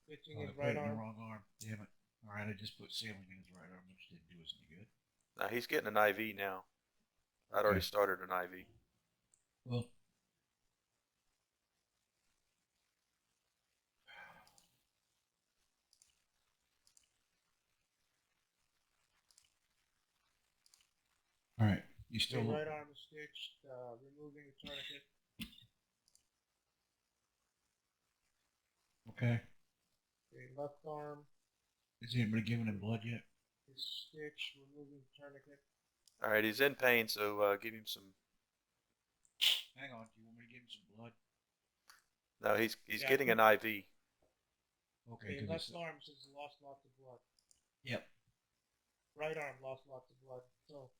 Stitching I his put right it in the arm. wrong arm. Damn it. All right, I just put saline in his right arm, which didn't do us any good. Now he's getting an IV now. I'd already Okay. started an IV. Well, all right. You still Okay, right arm is stitched. Removing the tourniquet. okay? Okay, left arm Is anybody giving him blood yet? is stitched. Removing the tourniquet. All right, he's in pain, so give him some. Hang on. Do you want me to give him some blood? No, he's Yeah. getting an IV. Okay. Okay, 'cause left it's- arm says lost lots of blood. Yep. Right arm lost lots of blood. So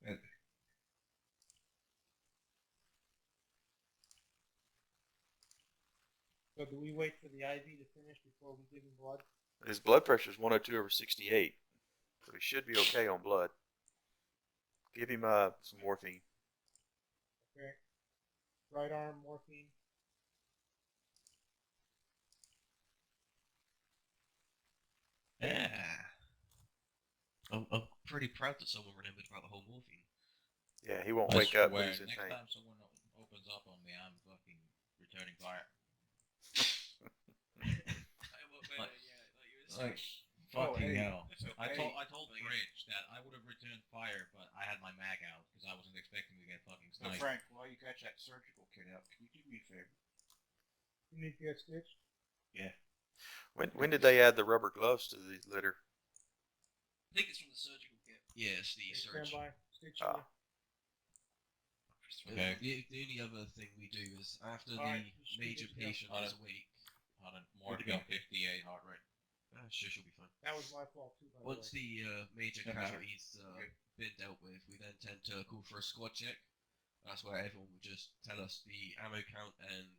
So do we wait for the IV to finish before we give him blood? His blood pressure is 102/68, so he should be okay on blood. Give him some morphine. Okay. Right arm morphine. Yeah. I'm pretty proud that someone remembered about the whole morphine. Yeah, he won't I wake up when swear, he's in next pain. time someone opens up on me, I'm fucking returning fire. Like, fucking hey, hell. I hey. told Bridge that I would have returned fire, but I had my mag out because I wasn't expecting to get fucking So sniped. Frank, while you got that surgical kit out, can you do me a favor? You need to get stitched. Yeah. When did they add the rubber gloves to the litter? I think it's from the surgical kit. Yes, the Okay, stand surge. by. Stitch Ah. Okay. The only other thing we do is after Alright, the you should be major good to go. patient Alright. is awake. On a Morgan 58 heart rate. Sure, she'll be fine. That was my fault too, by the Once way. the major Doesn't matter. casualties been dealt with, we then tend to call for a squad check. That's where everyone will just tell us the ammo count and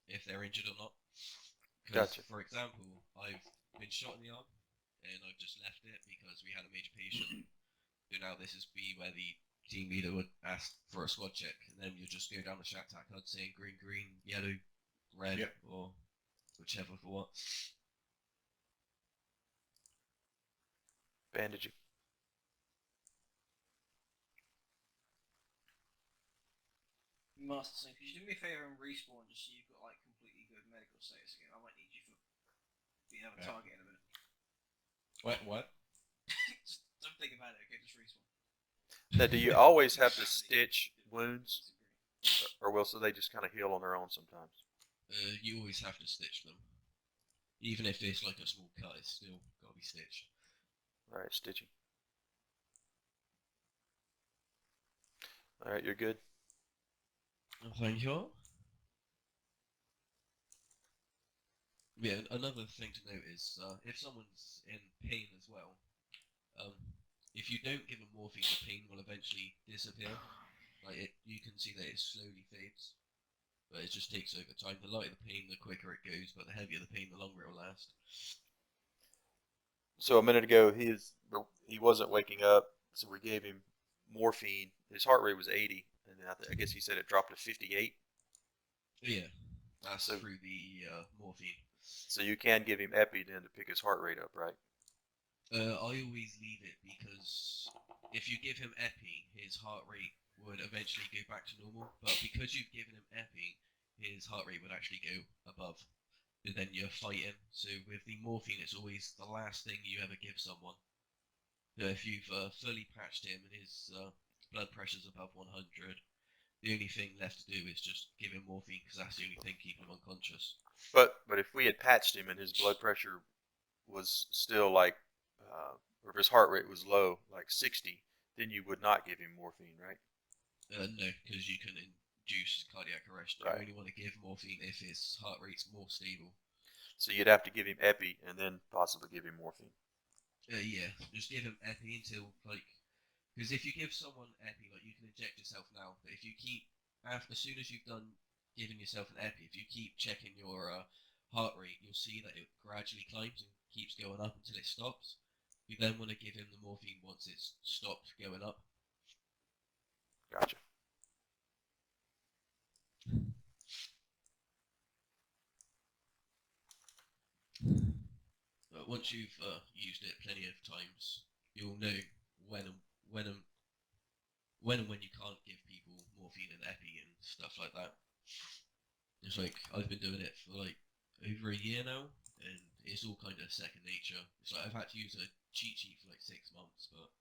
if they're injured or not. 'Cause, Gotcha. for example, I've been shot in the arm and I've just left it because we had a major patient. So now this is where the team leader would ask for a squad check, and then you just go down the shat tack HUD saying green, green, yellow, red, Yep. or whichever for what. Bandaging. Master Son, could you do me a favour and respawn just so you've got like completely good medical status again? I might need you for being able to Yeah. target in a minute. What? Just don't think about it, okay? Just respawn. Now, do you always have to stitch wounds, or will so they just kind of heal on their own sometimes? You always have to stitch them. Even if it's like a small cut, it's still got to be stitched. All right, stitching. All right, you're good. Thank you. Yeah, another thing to note is if someone's in pain as well, if you don't give them morphine, the pain will eventually disappear. You can see that it slowly fades, but it just takes over time. The lighter the pain, the quicker it goes, but the heavier the pain, the longer it will last. So a minute ago, he wasn't waking up, so we gave him morphine. His heart rate was 80, and then I guess he said it dropped to 58. Yeah, that's So- through the morphine. So you can give him epi then to pick his heart rate up, right? I always leave it because if you give him epi, his heart rate would eventually go back to normal. But because you've given him epi, his heart rate would actually go above. And then you're fighting. So with the morphine, it's always the last thing you ever give someone. So if you've fully patched him and his blood pressure's above 100, the only thing left to do is just give him morphine because that's the only thing keeping him unconscious. But if we had patched him and his blood pressure was still like, or if his heart rate was low, like 60, then you would not give him morphine, right? No, because you can induce cardiac arrest. You Right. only want to give morphine if his heart rate's more stable. So you'd have to give him epi and then possibly give him morphine. Yeah, just give him epi until because if you give someone epi, you can inject yourself now. But if you keep as soon as you've done giving yourself an epi, if you keep checking your heart rate, you'll see that it gradually climbs and keeps going up until it stops. You then want to give him the morphine once it's stopped going up. Gotcha. But once you've used it plenty of times, you'll know when when you can't give people morphine and epi and stuff like that. It's like I've been doing it for over a year now, and it's all kind of second nature. It's like I've had to use a cheat sheet for 6 months, but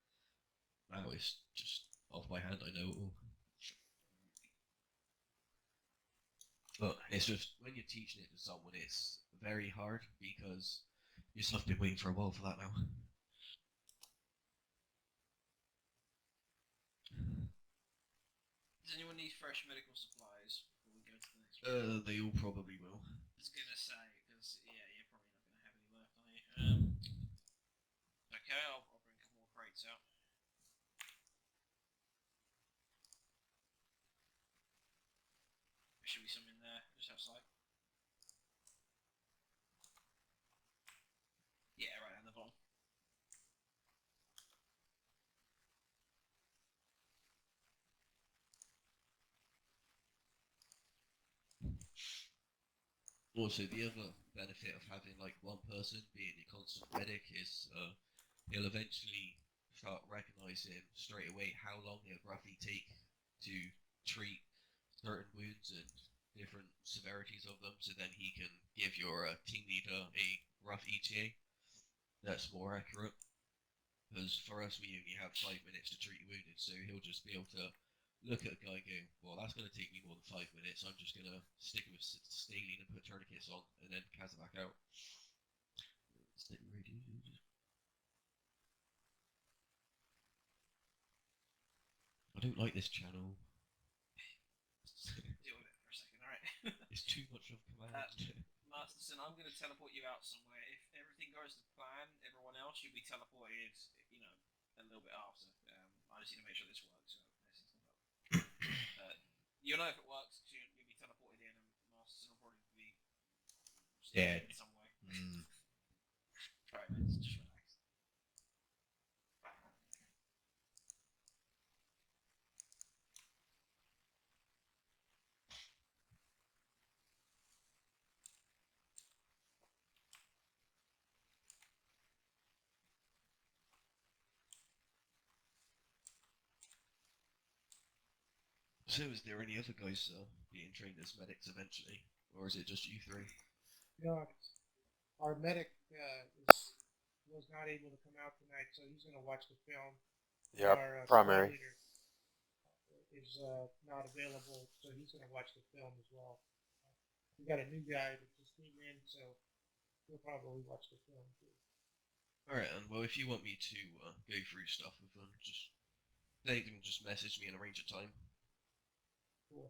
now it's just off by hand. I know it all. But it's just when you're teaching it to someone, it's very hard because I've been waiting for a while for that now. Does anyone need fresh medical supplies before we go to the next one? They all probably will. I was gonna say, because yeah, you're probably not gonna have any left, are you? Okay, I'll bring a couple more crates out. There should be some in there, just outside. Yeah, right on the bottom. Also, the other benefit of having one person being your constant medic is he'll eventually start recognizing straight away how long it would roughly take to treat certain wounds and different severities of them, so then he can give your team leader a rough ETA that's more accurate. Because for us, we only have 5 minutes to treat wounded, so he'll just be able to look at a guy and go, well, that's going to take me more than 5 minutes. I'm just going to stick with saline and put tourniquets on, and then cast it back out. I don't like this channel. Deal with it for a second, alright? It's too much of a command. Masterson, I'm going to teleport you out somewhere. If everything goes to plan, everyone else, you'll be teleported, a little bit after. I just need to make sure this works. You'll know if it works, because you'll be teleported in, and Masterson will probably be Dead. in some way. Mm. Alright, man, just relax. So, is there any other guys being trained as medics eventually, or is it just you three? Our medic was not able to come out tonight, so he's going to watch the film. Yeah, Our primary. squad leader is not available, so he's going to watch the film as well. We got a new guy that just came in, so he'll probably watch the film too. Alright, and well, if you want me to go through stuff with them, they can just message me and arrange a time. Cool.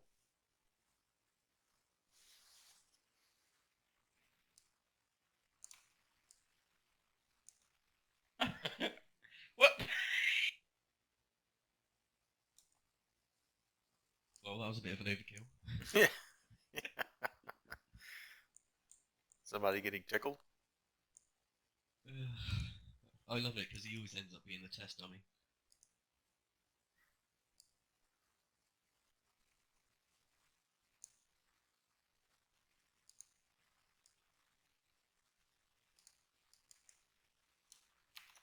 What? Well, that was a bit of an overkill. Somebody getting tickled? I love it because he always ends up being the test dummy.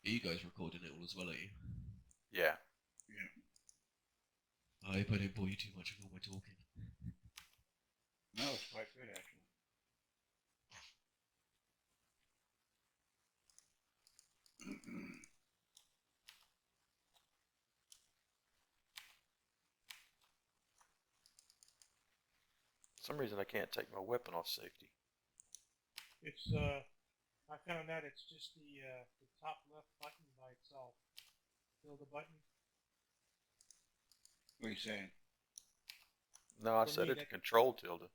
Are you guys recording it all as well, are you? Yeah. I hope I don't bore you too much with all my talking. No, it's quite good actually. For some reason I can't take my weapon off safety. It's I found out it's just the top left button by itself. Feel the button? What are you saying? No, I For set me, it to that- control tilde.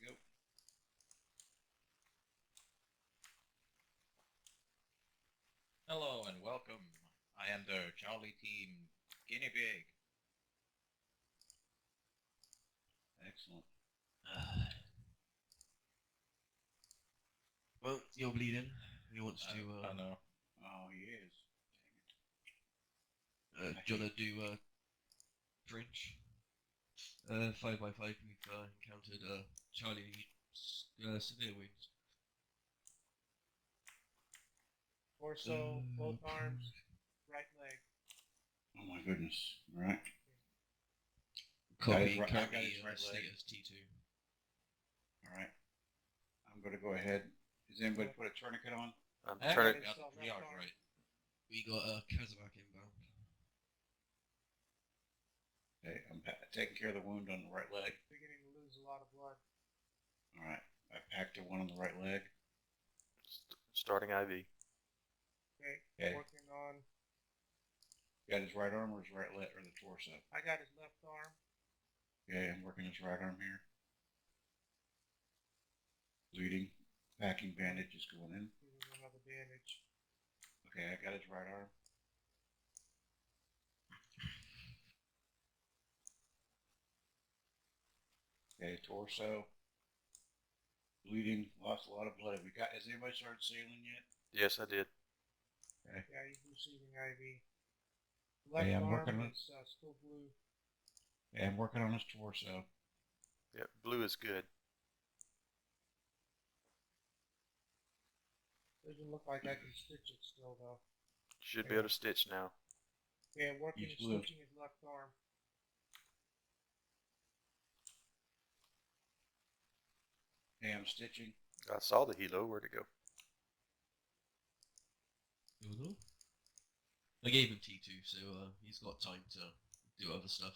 Yep. Hello and welcome. I am the Charlie Team Guinea Pig. Excellent. Well, you're bleeding. He wants to. I know. Oh, he is. Do you want to do Fringe? 5x5. We've encountered Charlie severe wounds. Torso, both arms, right leg. Oh my goodness. All right. Copy. I got Currently his right leg. status T2. All right. I'm going to go ahead. Does anybody put a tourniquet on? I'm I turning. got Left the triage arm. right. We got Kazabak inbound. Okay, I'm taking care of the wound on the right leg. Beginning to lose a lot of blood. All right. I packed one on the right leg. Starting IV. Okay. Okay. Working on. Got his right arm or his right leg or the torso? I got his left arm. Okay, I'm working his right arm here. Bleeding. Packing bandage is going in. Giving him another bandage. Okay, I got his right arm. Okay, torso. Bleeding. Lost a lot of blood. Has anybody started saline yet? Yes, I did. Yeah, he's receiving IV. Left I'm arm working on- is still blue. Okay, I'm working on his torso. Yep, blue is good. Doesn't look like I can stitch it still though. Should be able to stitch now. Yeah, working He's blue. stitching his left arm. Okay, I'm stitching. I saw the helo. Where'd it go? I gave him T2, so he's got time to do other stuff.